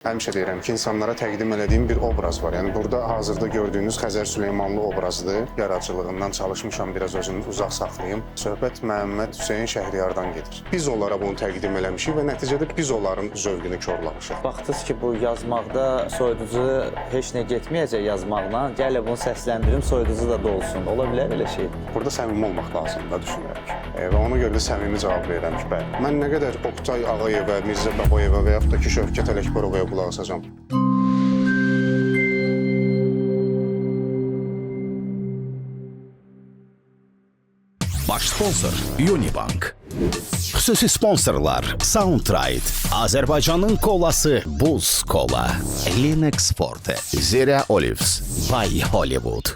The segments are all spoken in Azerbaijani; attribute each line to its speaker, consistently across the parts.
Speaker 1: Həmişə deyirəm ki, insanlara təqdim elədiyim bir obraz var. Yəni burada hazırda gördüyünüz Xəzər Süleymanlı obrazıdır. Yaradıcılığından çalışmışam, biraz özümü uzaq saxlayım. Söhbət Məhəmməd Hüseyn Şəhriyardan gedir. Biz onlara bunu təqdim eləmişik və nəticədə biz onların zövqünü korlamışıq.
Speaker 2: Baxdınız ki, bu yazmaqda soyuducu heç nə getməyəcək yazmaqla. Gələ bunu səsləndirim, soyuducu da dolsun. Ola bilər elə şey.
Speaker 1: Burada səmimi olmaq lazımdır da düşünürəm ki. Və ona görə də səmimi cavab verirəm ki, bəli. Mən nə qədər Oqtay Ağayevə, Mirzə Babayevə və yaxud da ki, Şövkət Ələkbərovaya qulaq asacağam.
Speaker 3: Baş sponsor Unibank. Xüsusi sponsorlar Soundtride, Azərbaycanın kolası Buz Kola, Linux Forte, Zira Olives, Bay Hollywood.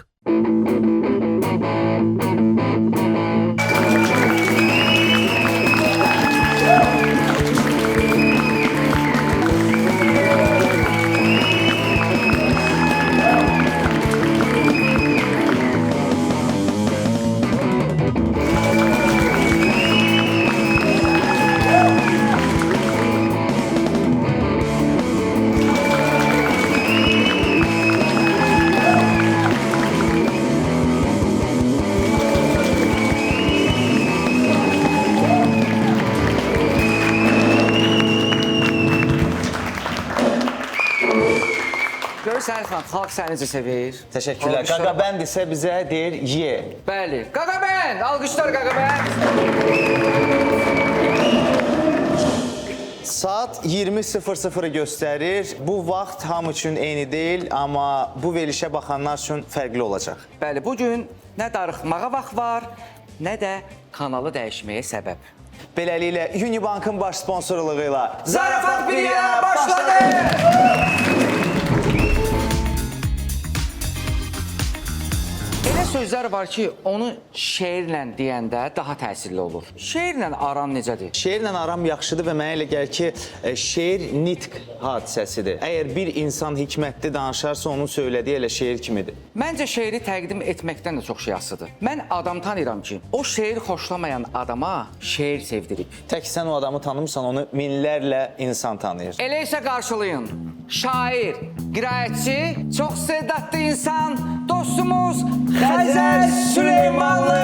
Speaker 4: Görürsən xan, xalq səni necə sevir.
Speaker 2: Təşəkkürlər. Qaqabənd isə bizə deyir ye.
Speaker 4: Bəli. Qaqabənd! Alqışlar Qaqabənd!
Speaker 2: Saat 20:00 göstərir. Bu vaxt hamı üçün eyni deyil, amma bu verilişə baxanlar üçün fərqli olacaq.
Speaker 4: Bəli, bugün nə darıxmağa vaxt var, nə də kanalı dəyişməyə səbəb.
Speaker 2: Beləliklə, Unibankın baş sponsorluğu ilə
Speaker 4: Zarafat bir yana başladı! Elə sözlər var ki, onu şeirlə deyəndə daha təsirli olur. Şeirlə aran necədir?
Speaker 2: Şeirlə aram yaxşıdır və mənə elə gəlir ki, şeir nitq hadisəsidir. Əgər bir insan hikmətli danışarsa, onun söylədiyi elə şeir kimidir.
Speaker 4: Məncə şeiri təqdim etməkdən də çox şey asılıdır. Mən adam tanıyıram ki, o şeir xoşlamayan adama şeir sevdirib.
Speaker 2: Tək sən o adamı tanımırsan, onu minlərlə insan tanıyır.
Speaker 4: Elə isə qarşılayın. Şair, qiraətçi, çox istedadlı insan, dostumuz Xəzər Süleymanlı.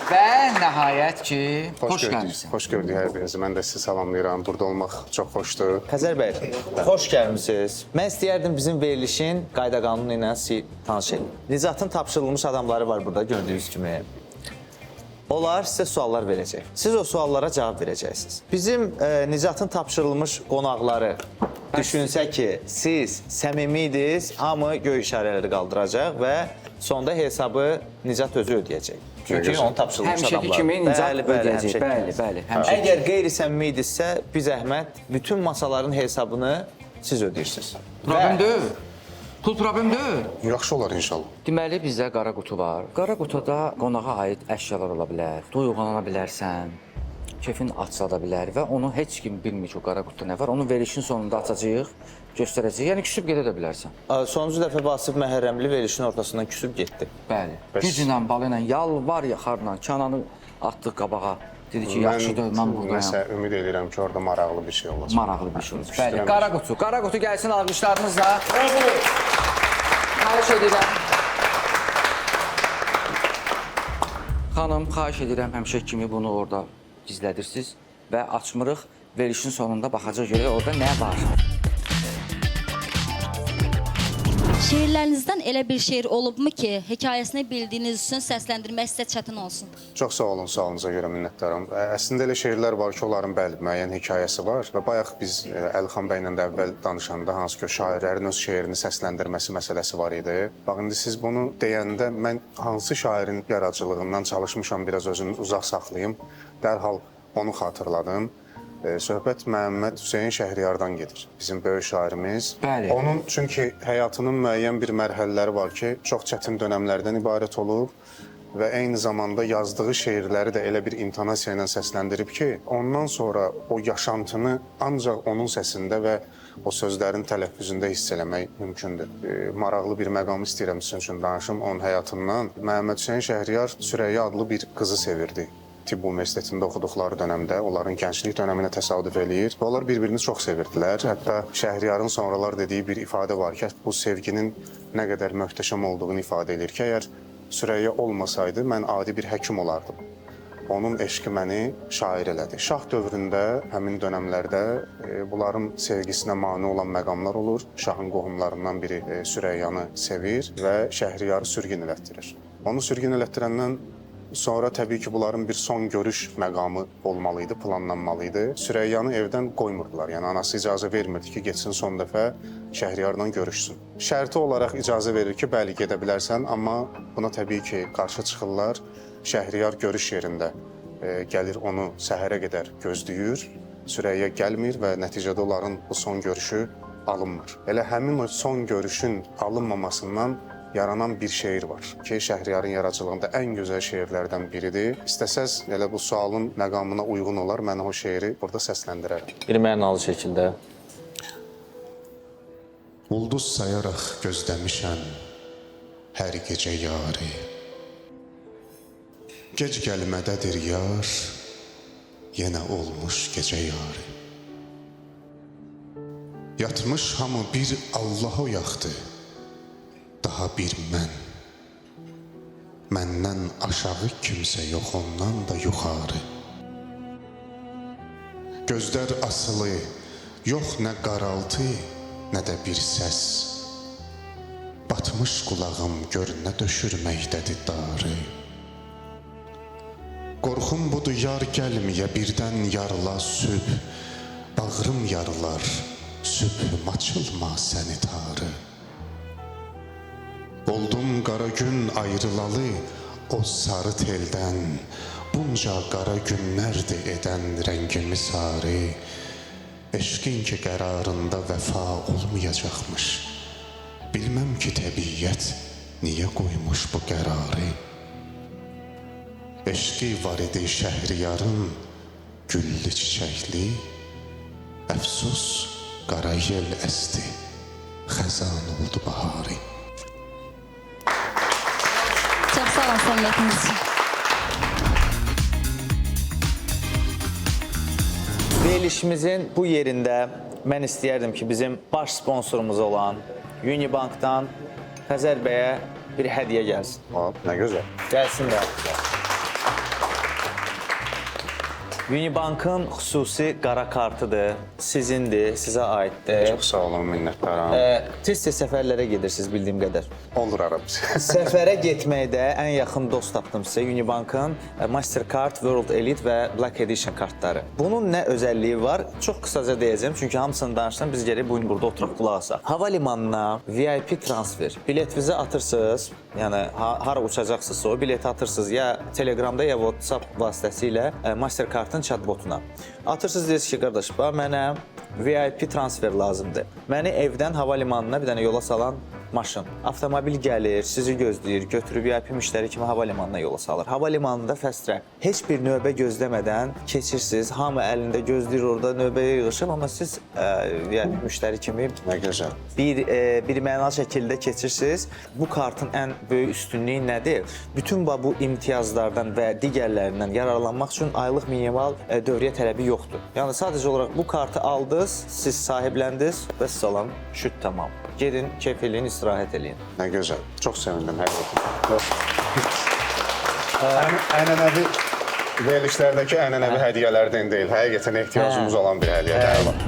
Speaker 4: Və nəhayət ki, xoş gəlmişsin.
Speaker 1: Xoş gördük hər birinizi. Mən də sizi salamlayıram. Burada olmaq çox xoşdur.
Speaker 2: Xəzər bəy, xoş gəlmisiniz. Mən istəyərdim bizim verilişin qayda qanunu ilə sizi tanış edin. Nicatın tapşırılmış adamları var burada gördüyünüz kimi. Onlar sizə suallar verəcək. Siz o suallara cavab verəcəksiniz. Bizim Nicatın tapşırılmış qonaqları düşünsə ki, siz səmimiydiniz, hamı göy işarələri qaldıracaq və sonda hesabı Nicat özü ödəyəcək. Çünki onun tapşırılmış adamlar.
Speaker 4: Həmişəki kimi Nicat ödəyəcək. Bəli.
Speaker 2: Əgər qeyri-səmimi idisə, biz Əhməd bütün masaların hesabını siz ödeyirsiniz.
Speaker 4: Problem deyil. Pul problem deyil.
Speaker 1: Yaxşı olar inşallah.
Speaker 4: Deməli, bizdə qara qutu var. Qara qutuda qonağa aid əşyalar ola bilər. Duyğulana bilərsən, kefin açıla bilər və onu heç kim bilmir ki, o qara qutuda nə var. Onu verilişin sonunda açacağıq, göstərəcəyik. Yəni küsüb gedə də bilərsən.
Speaker 2: Sonuncu dəfə Vasif Məhərrəmli verilişin ortasından küsüb getdi.
Speaker 4: Bəli. Güclə, balı ilə, yalvar yaxarla Kənanı atdıq qabağa. Dedi ki, yaxşıdır, mən buradayam.
Speaker 1: Nəsə ümid edirəm ki, orada maraqlı bir şey olacaq.
Speaker 4: Maraqlı bir şey olacaq. Bəli, qara qutu. Qara qutu gəlsin alqışlarınızla. Xahiş edirəm. Xanım, xahiş edirəm, həmişə kimi bunu orada gizlədirsiniz və açmırıq. Verilişin sonunda baxacaq görək orada nə var.
Speaker 5: Şeirlərinizdən elə bir şeir olubmu ki, hekayəsini bildiyiniz üçün səsləndirmək sizə çətin olsun?
Speaker 1: Çox sağ olun, sualınıza görə minnətdaram. Əslində elə şeirlər var ki, onların bəli, müəyyən hekayəsi var və bayaq biz Əlixan bəylə də əvvəl danışanda hansı ki, o şairlərin öz şeirini səsləndirməsi məsələsi var idi. Bax, indi siz bunu deyəndə mən hansı şairin yaradıcılığından çalışmışam, biraz özümü uzaq saxlayım, dərhal onu xatırladım. Söhbət Məhəmməd Hüseyn Şəhriyardan gedir. Bizim böyük şairimiz.
Speaker 4: Bəli.
Speaker 1: Onun çünki həyatının müəyyən bir mərhələləri var ki, çox çətin dönəmlərdən ibarət olub və eyni zamanda yazdığı şeirləri də elə bir intonasiya ilə səsləndirib ki, ondan sonra o yaşantını ancaq onun səsində və o sözlərin tələffüzündə hiss eləmək mümkündür. Maraqlı bir məqam istəyirəm sizin üçün danışım onun həyatından. Məhəmməd Hüseyn Şəhriyar Süreyya adlı bir qızı sevirdi. Tibb Universitetində oxuduqları dönəmdə onların gənclik dönəminə təsadüf eləyir. Və onlar bir-birini çox sevirdilər. Hətta Şəhriyarın sonralar dediyi bir ifadə var ki, bu sevginin nə qədər möhtəşəm olduğunu ifadə edir ki, əgər Süreyya olmasaydı, mən adi bir həkim olardım. Onun eşqi məni şair elədi. Şah dövründə, həmin dönəmlərdə bunların sevgisinə mane olan məqamlar olur. Şahın qohumlarından biri Süreyyanı sevir və Şəhriyarı sürgün elətdirir. Onu sürgün elətdirəndən sonra təbii ki, bunların bir son görüş məqamı olmalıydı, planlanmalıydı. Süreyyanı evdən qoymurdular. Yəni, anası icazə vermirdi ki, getsin son dəfə Şəhriyarla görüşsün. Şərti olaraq icazə verir ki, bəli, gedə bilərsən, amma buna təbii ki, qarşı çıxırlar. Şəhriyar görüş yerində gəlir, onu səhərə qədər gözləyir. Süreyya gəlmir və nəticədə onların bu son görüşü alınmır. Elə həmin o son görüşün alınmamasından yaranan bir şeir var ki, Şəhriyarın yaradıcılığında ən gözəl şeirlərdən biridir. İstəsəz, elə bu sualın məqamına uyğun olar, mən o şeiri burada səsləndirərəm.
Speaker 2: Bir mənalı şəkildə.
Speaker 1: Ulduz sayaraq gözləmişəm hər gecə yarı. Gec gəlmədədir yar, yenə olmuş gecə yarı. Yatmış hamı bir Allah oyaqdı, daha bir mən. Məndən aşağı kimsə yox, ondan da yuxarı. Gözlər asılı, yox nə qaraltı, nə də bir səs. Batmış qulağım gör nə döşürməkdədir darı. Qorxum budur yar gəlməyə, birdən yarla sübh. Bağrım yarlar, sübhüm açılma səni tarı. Oldum qara gün ayrılalı o sarı teldən. Bunca qara günlərdir edən rəngimi sarı. Eşqin ki qərarında vəfa olmayacaqmış. Bilməm ki təbiyyət niyə qoymuş bu qərarı. Eşqi var idi Şəhriyarın güllü çiçəkli. Əfsus qara yel əsdi, xəzan oldu baharı.
Speaker 5: Çox sağ olun səmimiyyətiniz üçün.
Speaker 2: Verilişimizin bu yerində mən istəyərdim ki, bizim baş sponsorumuz olan Unibankdan Xəzər bəyə bir hədiyyə gəlsin.
Speaker 1: Nə gözəl.
Speaker 2: Gəlsin də. Unibankın xüsusi qara kartıdır, sizindir, sizə aiddir.
Speaker 1: Çox sağ olun, minnətdaram.
Speaker 2: Tez-tez səfərlərə gedirsiniz bildiyim qədər.
Speaker 1: Olur arab.
Speaker 2: Səfərə getməkdə ən yaxın dost tapdım sizə Unibankın Mastercard, World Elite və Black Edition kartları. Bunun nə özəlliyi var? Çox qısaca deyəcəm, çünki hamısını danışdım, biz gərək bugün burada oturub qulaq asaq. Hava limanına VIP transfer, biletinizi atırsınız, yəni hara uçacaqsınızsa o bileti atırsınız ya Telegramda ya WhatsApp vasitəsilə Mastercard'ın chatbotuna. Atırsınız, deyirsiniz ki, qardaş, mənə VIP transfer lazımdır. Məni evdən hava limanına bir dənə yola salan maşın. Avtomobil gəlir, sizi gözləyir, götürüb VIP müştəri kimi hava limanına yola salır. Hava limanında fast track. Heç bir növbə gözləmədən keçirsiniz. Hamı əlində gözləyir orada, növbəyə yığışıb, amma siz VIP müştəri kimi
Speaker 1: Nə gözəl.
Speaker 2: bir mənalı şəkildə keçirsiniz. Bu kartın ən böyük üstünlüyü nədir? Bütün bu imtiyazlardan və digərlərindən yararlanmaq üçün aylıq minimal dövriyyə tələbi yoxdur. Yəni sadəcə olaraq bu kartı aldınız, siz sahibləndiniz və salam, şüt tamam. Gedin, keyf eləyin, istirahət eləyin.
Speaker 1: Nə gözəl. Çox sevindim, həqiqətən. Ənənəvi verilişlərdəki ənənəvi hədiyyələrdən deyil, həqiqətən ehtiyacımız olan bir hədiyyədir.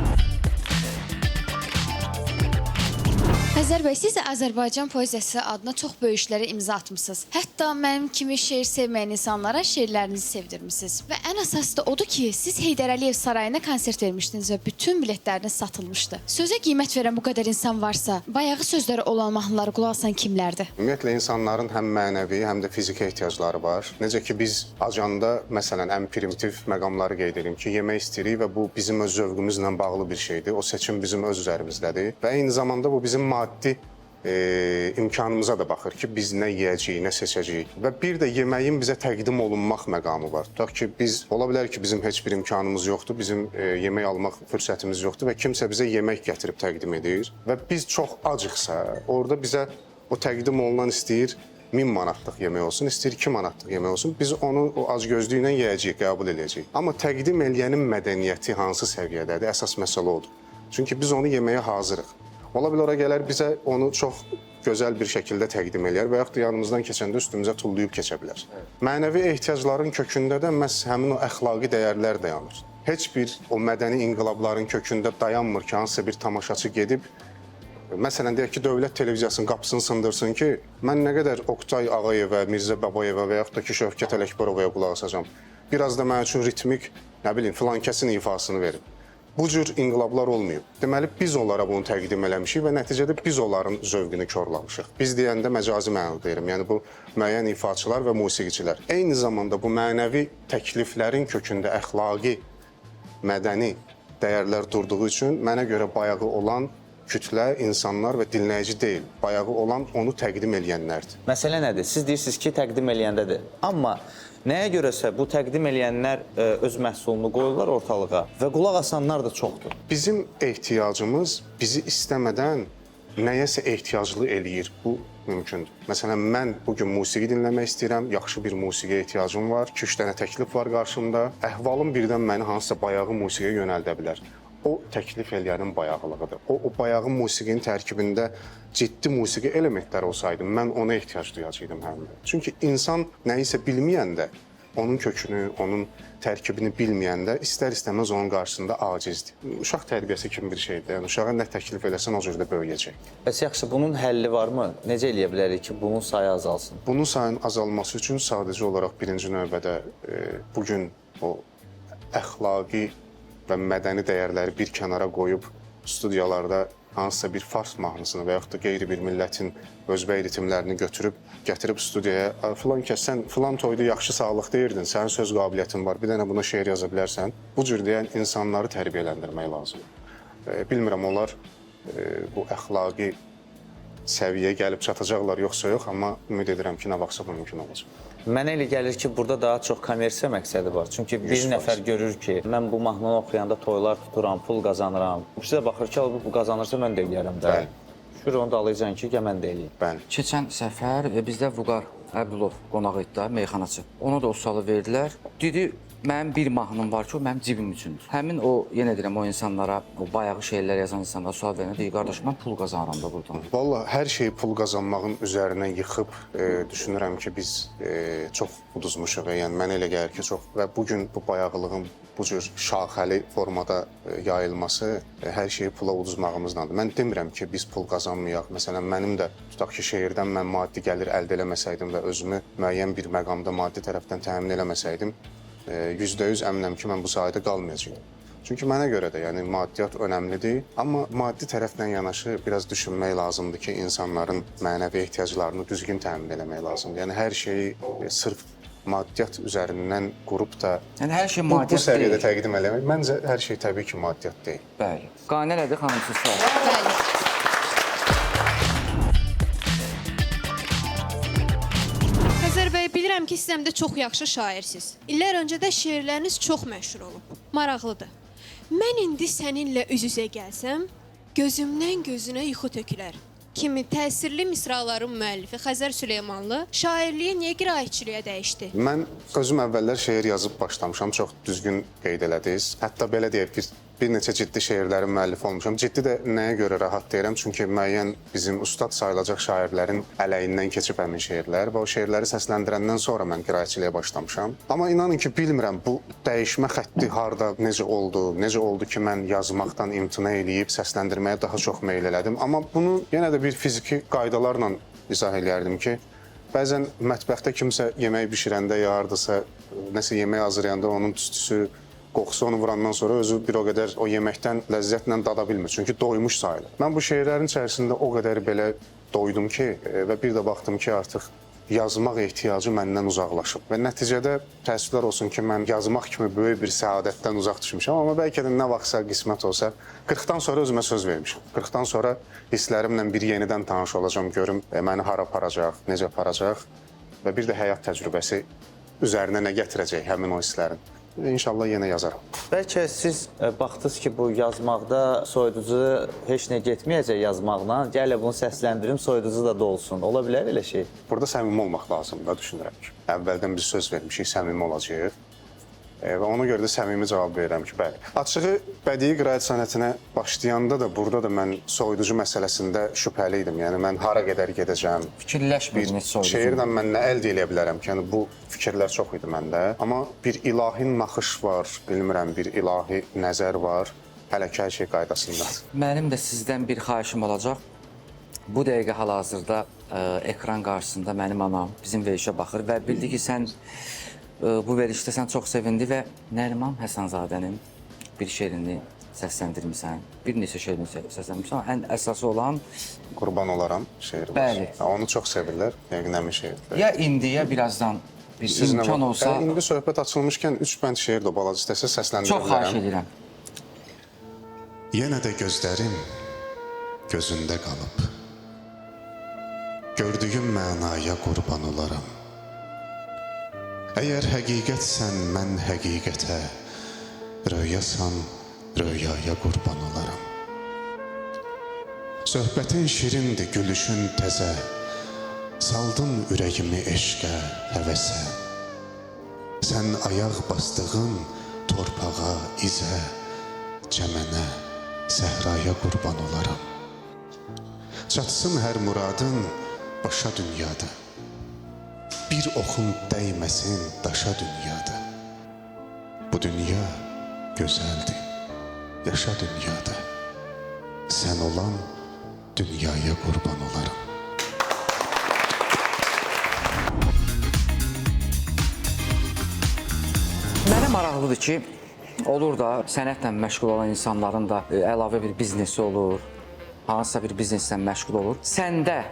Speaker 6: Xəzər bəy, siz Azərbaycan poeziyası adına çox böyük işlərə imza atmısınız. Hətta mənim kimi şeir sevməyən insanlara şeirlərinizi sevdirmisiniz. Və ən əsası da odur ki, siz Heydər Əliyev sarayına konsert vermişdiniz və bütün biletləriniz satılmışdı. Sözə qiymət verən bu qədər insan varsa, bayağı sözləri olan mahnıları qulaq asan kimlərdir?
Speaker 1: Ümumiyyətlə insanların həm mənəvi, həm də fiziki ehtiyacları var. Necə ki biz Acanda məsələn ən primitiv məqamları qeyd edim ki, yemək istəyirik və bu bizim öz zövqümüzlə bağlı bir şeydir. O seçim bizim öz üzərimizdədir və eyni zamanda bu bizim maddi imkanımıza da baxır ki, biz nə yeyəcəyik, nə seçəcəyik. Və bir də yeməyin bizə təqdim olunmaq məqamı var. Tutaq ki, ola bilər ki, bizim heç bir imkanımız yoxdur, bizim yemək almaq fürsətimiz yoxdur və kimsə bizə yemək gətirib təqdim edir və biz çox acıqsa, orada bizə o təqdim olunan istəyir 1000 manatlıq yemək olsun, istəyir 2 manatlıq yemək olsun. Biz onu o acgözlüklə yeyəcəyik, qəbul edəcəyik. Amma təqdim eləyənin mədəniyyəti hansı səviyyədədir? Əsas məsələ odur. Çünki biz onu yeməyə hazırıq. Ola bilər ora gələr bizə onu çox gözəl bir şəkildə təqdim eləyər və yaxud da yanımızdan keçəndə üstümüzə tullayıb keçə bilər. Mənəvi ehtiyacların kökündə də məhz həmin o əxlaqi dəyərlər dayanır. Heç bir o mədəni inqilabların kökündə dayanmır ki, hansısa bir tamaşaçı gedib məsələn, deyək ki, dövlət televiziyasının qapısını sındırsın ki, mən nə qədər Oqtay Ağayevə, Mirzə Babayevə və yaxud da ki, Şövkət Ələkbərovaya qulaq asacam. Biraz da mənim üçün ritmik, nə bilim, filan kəsin ifasını verin. Bu cür inqilablar olmayıb. Deməli, biz onlara bunu təqdim eləmişik və nəticədə biz onların zövqünü korlamışıq. Biz deyəndə məcazi mənada deyirəm, yəni bu müəyyən ifaçılar və musiqiçilər. Eyni zamanda bu mənəvi təkliflərin kökündə əxlaqi, mədəni dəyərlər durduğu üçün mənə görə bayağı olan kütlə, insanlar və dinləyici deyil. Bayağı olan onu təqdim eləyənlərdir.
Speaker 2: Məsələ nədir? Siz deyirsiniz ki, təqdim eləyəndədir. Amma nəyə görəsə bu təqdim eləyənlər öz məhsulunu qoyurlar ortalığa və qulaq asanlar da çoxdur.
Speaker 1: Bizim ehtiyacımız bizi istəmədən nəyəsə ehtiyaclı eləyir. Bu mümkündür. Məsələn, mən bugün musiqi dinləmək istəyirəm, yaxşı bir musiqiyə ehtiyacım var, 2-3 dənə təklif var qarşımda. Əhvalım birdən məni hansısa bayağı musiqiyə yönəldə bilər. O təklif eləyənin bayağılığıdır. O bayağı musiqinin tərkibində ciddi musiqi elementləri olsaydı, mən ona ehtiyac duyacaqdım həmin. Çünki insan nəyisə bilməyəndə, onun kökünü, onun tərkibini bilməyəndə istər-istəməz onun qarşısında acizdir. Uşaq tərbiyəsi kimi bir şeydir. Yəni uşağa nə təklif eləsən o cür də böyüyəcək.
Speaker 2: Bəs yaxşı, bunun həlli varmı? Necə eləyə bilərik ki, bunun sayı azalsın?
Speaker 1: Bunun sayının azalması üçün sadəcə olaraq birinci növbədə bugün o əxlaqi və mədəni dəyərləri bir kənara qoyub studiyalarda hansısa bir fars mahnısını və yaxud da qeyri bir millətin özbək ritmlərini gətirib studiyaya filan kəs, sən filan toyda yaxşı sağlıq deyirdin, sənin söz qabiliyyətin var, bir dənə buna şeir yaza bilərsən. Bu cür deyən insanları tərbiyələndirmək lazımdır. Bilmirəm, onlar bu əxlaqi səviyyəyə gəlib çatacaqlar yoxsa yox, amma ümid edirəm ki, nə vaxtsa bu mümkün olacaq.
Speaker 2: Mənə elə gəlir ki, burada daha çox kommersiya məqsədi var. Çünki bir nəfər görür ki, mən bu mahnını oxuyanda toylar tuturam, pul qazanıram. Sizə baxır ki, bu qazanırsa mən də eləyərəm də. Şükür onu da alacaksın ki, mən də eləyim.
Speaker 1: Bəli.
Speaker 4: Keçən səfər bizdə Vüqar Əbdülov qonaq idi da, meyxanaçı. Ona da o sualı verdilər. Dedi, mənim bir mahnım var ki, o mənim cibim üçündür. Həmin o, yenə deyirəm, o insanlara, o bayağı şeylər yazan insanlara sual verənə deyir, qardaş, mən pul qazanıram da buradan.
Speaker 1: Vallahi hər şeyi pul qazanmağın üzərinə yıxıb düşünürəm ki, biz çox uduzmuşuq. Yəni mənə elə gəlir ki, çox və bugün bu bayağılığın bu cür şaxəli formada yayılması hər şeyi pula uduzmağımızdandır. Mən demirəm ki, biz pul qazanmayaq. Məsələn, mənim də tutaq ki, şeirdən mən maddi gəlir əldə eləməsəydim və özümü müəyyən bir məqamda maddi tərəfdən təmin eləməsəydim, %100 əminəm ki, mən bu sahədə qalmayacağam. Çünki mənə görə də, yəni maddiyyat önəmlidir, amma maddi tərəflə yanaşı biraz düşünmək lazımdır ki, insanların mənəvi ehtiyaclarını düzgün təmin eləmək lazımdır. Yəni hər şeyi sırf maddiyyat üzərindən qurub da
Speaker 4: Yəni hər şey
Speaker 1: bu
Speaker 4: maddiyyat
Speaker 1: səviyyədə
Speaker 4: deyil.
Speaker 1: təqdim eləmək, məncə hər şey təbii ki, maddiyyat deyil.
Speaker 4: Bəli. Qane elədi xanım siz sağ olun.
Speaker 6: Bəli.
Speaker 7: Xəzər bəy, bilirəm ki, siz həm də çox yaxşı şairsiz. İllər öncə də şeirləriniz çox məşhur olub. Maraqlıdır. Mən indi səninlə üz-üzə gəlsəm, gözümdən gözünə yuxu tökülər. Kimi təsirli misraların müəllifi Xəzər Süleymanlı şairliyi niyə qiraətçiliyə dəyişdi?
Speaker 1: Mən özüm əvvəllər şeir yazıb başlamışam, çox düzgün qeyd elədiniz. Hətta belə deyək, bir bir neçə ciddi şeirlərin müəllifi olmuşam. Ciddi də nəyə görə rahat deyirəm? Çünki müəyyən bizim ustad sayılacaq şairlərin ələyindən keçib həmin şeirlər və o şeirləri səsləndirəndən sonra mən qiraətçiliyə başlamışam. Amma inanın ki, bilmirəm bu dəyişmə xətti harda, necə oldu ki, mən yazmaqdan imtina eləyib səsləndirməyə daha çox meyl elədim. Amma bunu yenə də bir fiziki qaydalarla izah eləyərdim ki, bəzən mətbəxdə kimsə yemək bişirəndə ya hardasa nəsə yemək hazırlayanda onun tüstüsü, qoxusu onu vurandan sonra özü bir o qədər o yeməkdən ləzzətlə dada bilmir. Çünki doymuş sayılır. Mən bu şeirlərin içərisində o qədər belə doydum ki və bir də baxdım ki, artıq yazmaq ehtiyacı məndən uzaqlaşıb. Və nəticədə təəssüflər olsun ki, mən yazmaq kimi böyük bir səadətdən uzaq düşmüşəm. Amma bəlkə də nə vaxtsa qismət olsa, 40-dan sonra özümə söz vermişəm. 40-dan sonra hisslərimlə bir yenidən tanış olacağam, görüm məni hara aparacaq, necə aparacaq və bir də həyat təcrübəsi üzərinə nə gətirəcək həmin o hisslərin. İnşallah yenə yazaram.
Speaker 2: Bəlkə siz baxdınız ki, bu yazmaqda soyuducu heç nə getməyəcək yazmaqla. Gələ bunu səsləndirim, soyuducu da dolsun. Ola bilər elə şey?
Speaker 1: Burada səmimi olmaq lazımdır, düşünürəm ki. Əvvəldən biz söz vermişik, səmimi olacağıq. Və ona görə də səmimi cavab verirəm ki, bəli. Açığı bədii qiraət sənətinə başlayanda da burada da mən soyuducu məsələsində şübhəli idim. Yəni mən hara qədər gedəcəm?
Speaker 4: Fikirləşmirdiniz soyuducu.
Speaker 1: Şeirlə mən nə əldə edə bilərəm ki, yəni bu fikirlər çox idi məndə. Amma bir ilahi naxış var, bilmirəm, bir ilahi nəzər var. Hələ ki hər şey qaydasındadır.
Speaker 4: Mənim də sizdən bir xahişim olacaq. Bu dəqiqə hal-hazırda ekran qarşısında mənim anam bizim verilişə baxır və bildi ki, sən bu verilişdə sən çox sevindi və Nəriman Həsənzadənin bir şeirini səsləndirmisən. Bir neçə şeirini səsləndirmisən. Ən əsası olan
Speaker 1: Qurban olaram şeiri var.
Speaker 4: Bəli.
Speaker 1: Onu çox sevirlər, yəqin həmin şeirdir.
Speaker 4: ya indi ya birazdan bir imkan olsa
Speaker 1: İndi söhbət açılmışkən 3 bənd şeir də balaca istəsə səsləndirə
Speaker 4: çox xahiş
Speaker 1: bilərəm.
Speaker 4: edirəm.
Speaker 1: Yenə də gözlərim gözündə qalıb. Gördüyüm mənaya qurban olaram. Əgər həqiqətsən mən həqiqətə, röyasan röyaya qurban olaram. Söhbətin şirindir, gülüşün təzə, saldın ürəyimi eşqə, həvəsə. Sən ayaq bastığın torpağa, izə, cəmənə, səhraya qurban olaram. Çatsın hər muradın başa dünyada. Bir oxun dəyməsin daşa dünyada. Bu dünya gözəldir, yaşa dünyada. Sən olan dünyaya qurban olaram.
Speaker 4: Mənə maraqlıdır ki, olur da sənətlə məşğul olan insanların da əlavə bir biznesi olur, hansısa bir bizneslə məşğul olur. Səndə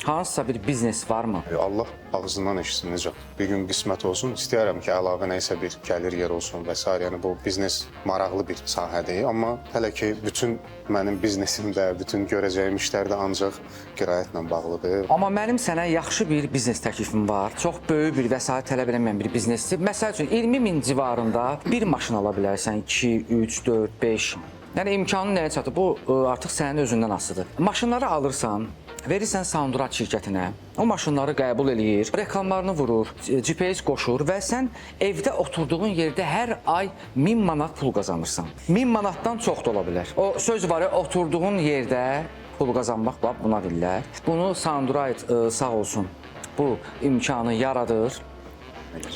Speaker 4: hansısa bir biznes varmı?
Speaker 1: Allah ağzından eşitsin necə. Bir gün qismət olsun, istəyərəm ki, əlavə nəysə bir gəlir yer olsun və s. Yəni bu biznes maraqlı bir sahədir, amma hələ ki bütün mənim biznesim də, bütün görəcəyim işlər də ancaq qiraətlə bağlıdır.
Speaker 4: Amma mənim sənə yaxşı bir biznes təklifim var. Çox böyük bir vəsait tələb eləməyən bir biznesdir. Məsəl üçün 20.000 civarında bir maşın ala bilərsən, 2, 3, 4, 5. Yəni imkanın nəyə çatır? Bu artıq sənin özündən asılıdır. Maşınları alırsan, verirsən Soundrat şirkətinə, o maşınları qəbul eləyir, reklamlarını vurur, GPS qoşur və sən evdə oturduğun yerdə hər ay 1000 manat pul qazanırsan. 1000 manatdan çox da ola bilər. O söz var ya, oturduğun yerdə pul qazanmaq, bax buna deyirlər. Bunu Soundrat sağ olsun bu imkanı yaradır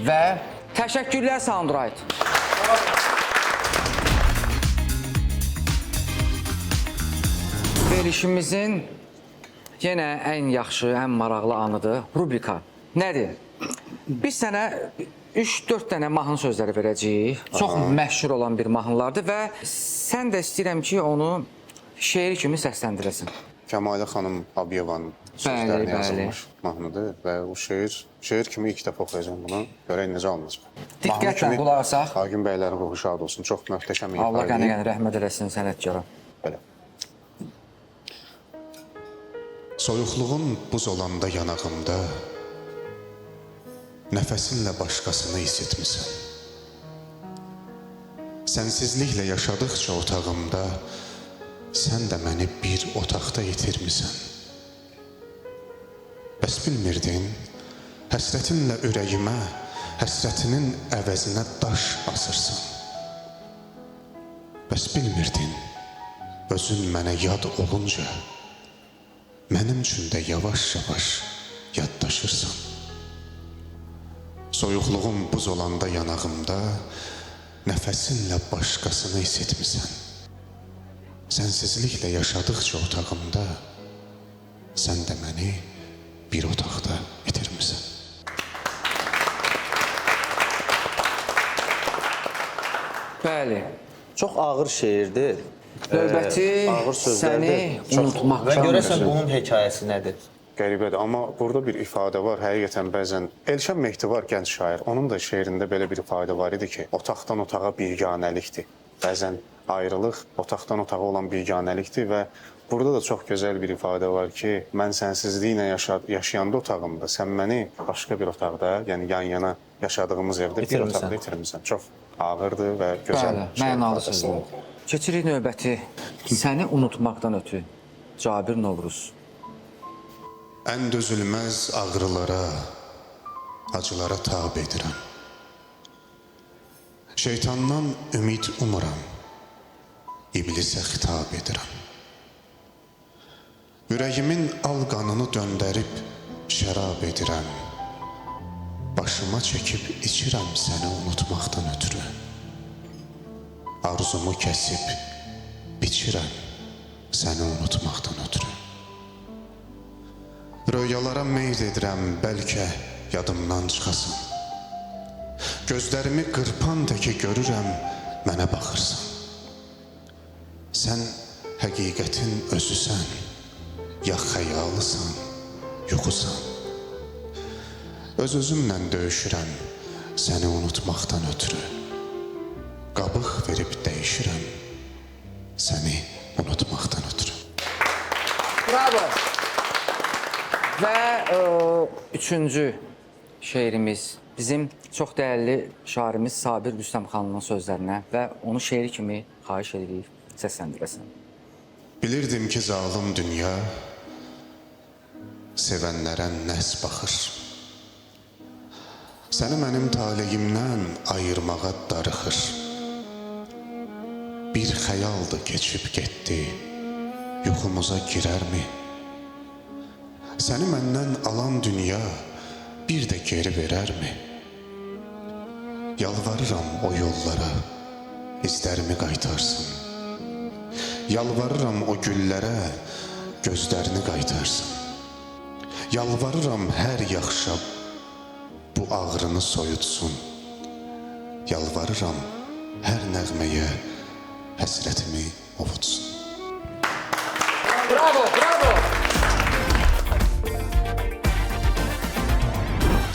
Speaker 4: və təşəkkürlər Soundrat. Verilişimizin yenə ən yaxşı, ən maraqlı anıdır. Rubrika. Nədir? Biz sənə 3-4 dənə mahnı sözləri verəcəyik. Çox məşhur olan bir mahnılardır və sən də istəyirəm ki, onu şeir kimi səsləndirəsən.
Speaker 1: Kəmalə xanım Abiyevanın sözlərini yazılmış mahnıdır və o şeir kimi ilk dəfə oxuyacağım bunu. Görək necə alınacaq.
Speaker 4: Diqqətlə qulaq asaq.
Speaker 1: Hagim bəylərin ruhu şad olsun. Çox möhtəşəm ifadə.
Speaker 4: Allah qəni-qəni rəhmət eləsin sənətkara.
Speaker 1: Belə. Soyuqluğun buz olanda yanağımda, nəfəsinlə başqasını isitmisən. Sənsizliklə yaşadıqca otağımda, sən də məni bir otaqda itirmisən. Bəs bilmirdin, həsrətinlə ürəyimə, həsrətinin əvəzinə daş asırsan. Bəs bilmirdin, özün mənə yad olunca, mənim üçün də yavaş-yavaş yaddaşırsan. Soyuqluğum buz olanda yanağımda, nəfəsinlə başqasını hiss etmisən. Sənsizliklə yaşadıqca otağımda, sən də məni bir otaqda itirmisən.
Speaker 4: Bəli.
Speaker 2: Çox ağır şeirdir.
Speaker 4: Növbəti
Speaker 2: Ağır sözlərdir.
Speaker 4: səni unutmaqdan.
Speaker 2: Və görəsən bunun hekayəsi nədir?
Speaker 1: Qəribədir, amma burada bir ifadə var, həqiqətən bəzən Elşən Mehdi var, gənc şair. Onun da şeirində belə bir ifadə var idi ki, otaqdan otağa biganəlikdir. Bəzən ayrılıq otaqdan otağa olan biganəlikdir və burada da çox gözəl bir ifadə var ki, mən sənsizliklə yaşayanda otağımda, sən məni başqa bir otaqda, yəni yan-yana yaşadığımız evdə bir otaqda itirmisən. Çox ağırdır və gözəl.
Speaker 4: Bəli, mənalı sözdür. Keçirik növbəti səni unutmaqdan ötürü. Cabir Novruz.
Speaker 1: Ən dözülməz ağrılara, acılara tab edirəm. Şeytandan ümid umuram, iblisə xitab edirəm. Ürəyimin al qanını döndərib şərab edirəm. Başıma çəkib içirəm səni unutmaqdan ötürü. Arzumu kəsib biçirəm səni unutmaqdan ötürü. Röyalara meyl edirəm, bəlkə yadımdan çıxasın. Gözlərimi qırpan təki görürəm, mənə baxırsan. Sən həqiqətin özüsən, ya xəyalısan, yuxusan. Öz-özümlə döyüşürəm, səni unutmaqdan ötürü. Qabıq verib dəyişirəm, səni unutmaqdan ötürü.
Speaker 4: Bravo. Və üçüncü şeirimiz bizim çox dəyərli şairimiz Sabir Rüstəmxanlının sözlərinə və onu şeiri kimi xahiş edirik, səsləndirəsən.
Speaker 1: Bilirdim ki, zalım dünya sevənlərə nəs baxır. Səni mənim taleyimdən ayırmağa darıxır. Bir xəyaldı keçib getdi, yuxumuza girərmi? Səni məndən alan dünya bir də geri verərmi? Yalvarıram o yollara, izlərimi qaytarsın. Yalvarıram o güllərə, gözlərini qaytarsın. Yalvarıram hər yaxşa, bu ağrını soyutsun. Yalvarıram hər nəğməyə, həsrətimi ovutsun.
Speaker 4: Bravo, bravo.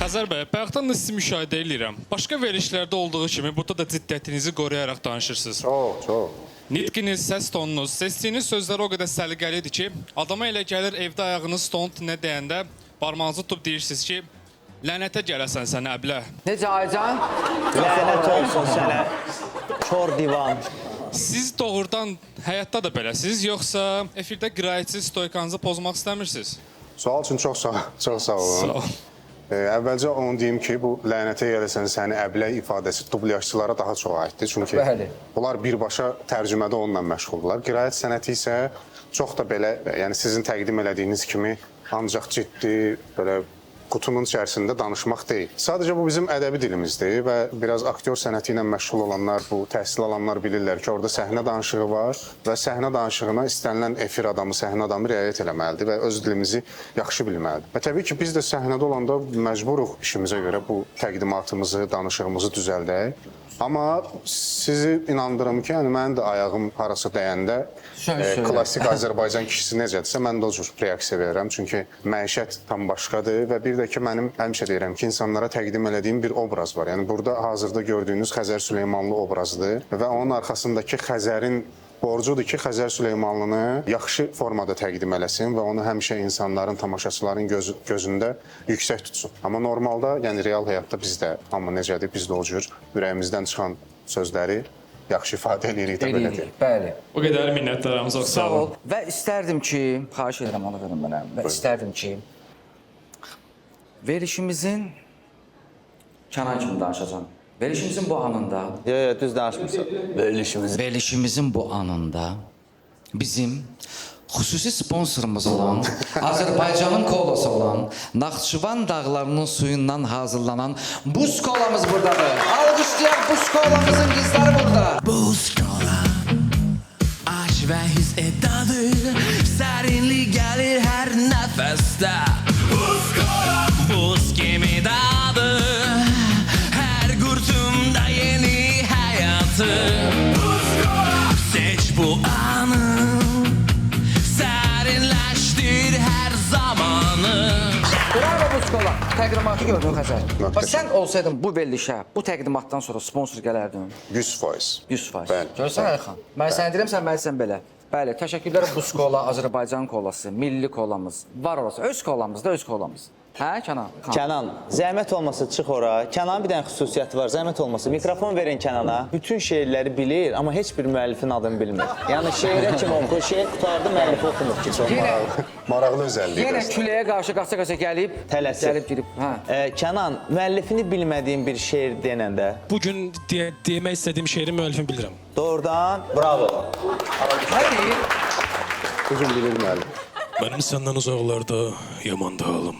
Speaker 8: Xəzər bəy, bayaqdan da sizi müşahidə edirəm. Başqa verilişlərdə olduğu kimi burada da ciddiyyətinizi qoruyaraq danışırsınız.
Speaker 1: Çox.
Speaker 8: Nitqiniz, səs tonunuz, seçdiyiniz sözlər o qədər səliqəlidir ki, adama elə gəlir evdə ayağınız stolun tinə dəyəndə barmağınızı tutub deyirsiniz ki, lənətə gələsən sən əblə.
Speaker 4: Necə Aycan?
Speaker 2: Lənət olsun sənə, kor divan.
Speaker 8: Siz doğrudan həyatda da beləsiniz, yoxsa efirdə qiraətsiz stoykanızı pozmaq istəmirsiniz?
Speaker 1: Sual üçün çox sağ olun.
Speaker 8: Sağ ol.
Speaker 1: Əvvəlcə onu deyim ki, bu lənətə gələsən səni əblə ifadəsi dublyajçılara daha çox aiddir. Çünki bunlar birbaşa tərcümədə onunla məşğuldurlar. Qiraət sənəti isə çox da belə, yəni sizin təqdim elədiyiniz kimi ancaq ciddi, belə qutunun içərisində danışmaq deyil. Sadəcə bu bizim ədəbi dilimizdir və biraz aktyor sənəti ilə məşğul olanlar, bu təhsil alanlar bilirlər ki, orada səhnə danışığı var və səhnə danışığına istənilən efir adamı, səhnə adamı riayət eləməlidir və öz dilimizi yaxşı bilməlidir. Və təbii ki, biz də səhnədə olanda məcburuq işimizə görə bu təqdimatımızı, danışığımızı düzəldək. Amma sizi inandırım ki, yəni mənim də ayağım harasa dəyəndə klassik Azərbaycan kişisi necədirsə, mən də o cür reaksiya verirəm. Çünki məişət tam başqadır və bir də ki, mənim həmişə deyirəm ki, insanlara təqdim elədiyim bir obraz var. Yəni burada hazırda gördüyünüz Xəzər Süleymanlı obrazıdır və onun arxasındakı Xəzərin borcudur ki, Xəzər Süleymanlını yaxşı formada təqdim eləsin və onu həmişə insanların, tamaşaçıların gözündə yüksək tutsun. Amma normalda, yəni real həyatda biz də, amma necədir, biz də o cür ürəyimizdən çıxan sözləri yaxşı ifadə edirik də belədir.
Speaker 4: Bəli.
Speaker 8: O qədər minnətdaram, çox sağ olun.
Speaker 4: Və istərdim ki, xahiş edirəm onu verin mənə və istərdim ki, verilişimizin Kənan kimi danışacağım. Verilişimizin bu anında,
Speaker 2: Yo, düz danışmısan.
Speaker 4: verilişimizin bu anında bizim xüsusi sponsorumuz olan, Azərbaycanın kolası olan, Naxçıvan dağlarının suyundan hazırlanan buz kolamız buradadır. Alqışlayaq buz kolamızın qızları burada.
Speaker 9: Buz kola aç ve his edadır. Serinlik gelir her nefeste. Buz kola buz gibi dadır. Her kurtumda yeni hayatı. Buz kola seç bu anı. Serinleştir her zamanı.
Speaker 4: Bravo buz kola. Təqdimatı gördün Xəzər.
Speaker 1: Möhtəşəm.
Speaker 4: Bax sən olsaydın bu verilişə, bu təqdimatdan sonra sponsor gələrdin.
Speaker 1: 100%.
Speaker 4: 100%.
Speaker 1: Bəli.
Speaker 4: Görsən Əlxan. Mən sənə deyirəm, sən mənsən belə. Bəli, təşəkkürlər Buz Kola, Azərbaycan kolası, milli kolamız. Var orası. Öz kolamız da öz kolamız. Hə Kənan?
Speaker 2: Kənan, zəhmət olmasa çıx ora. Kənanın bir dənə xüsusiyyəti var, zəhmət olmasa. Mikrofon verin Kənana. Bütün şeirləri bilir, amma heç bir müəllifin adını bilmir. Yəni şeirə kim oxuyur, şeir qutardı, müəllifi oxumur ki, çox maraqlı.
Speaker 1: Maraqlı özəlliyi
Speaker 4: Yenə
Speaker 1: göstərir.
Speaker 4: küləyə qarşı qaça-qaça gəlib,
Speaker 2: Tələsir.
Speaker 4: gəlib girib. Hə.
Speaker 2: Kənan, müəllifini bilmədiyin bir şeir denəndə,
Speaker 10: Bugün demək istədiyim şeirin müəllifini bilirəm.
Speaker 2: doğrudan bravo.
Speaker 4: Hadi.
Speaker 1: Bugün bilir müəllim.
Speaker 10: Mənim səndən uzaqlarda yaman da halım.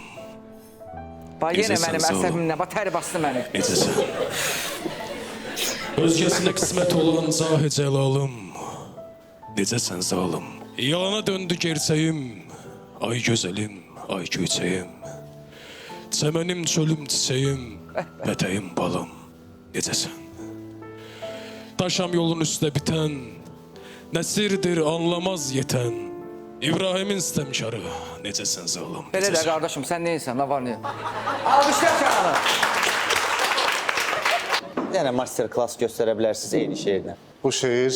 Speaker 4: Bax yenə
Speaker 10: Necəsən,
Speaker 4: mənim
Speaker 10: sağ ol.
Speaker 4: əsəbimlə, bax tər bastı məni.
Speaker 10: Necəsən? Özgəsinə qismət olan zahi cəlalım. Necəsən zalım? Yalana döndü gerçəyim. Ay gözəlim, ay köçəyim. Çəmənim, çölüm, çiçəyim. Bətəyim, balım. Necəsən? Daşam yolun üstə bitən. Nəsirdir anlamaz yetən. İbrahimin istəmkarı. Necəsən zalım?
Speaker 4: Belə də
Speaker 10: Necəsən?
Speaker 4: qardaşım, sən neysən, nə var nə? Alqışlar Kənanı.
Speaker 2: Bir dənə master klass göstərə bilərsiniz eyni şeirlə.
Speaker 1: Bu şeir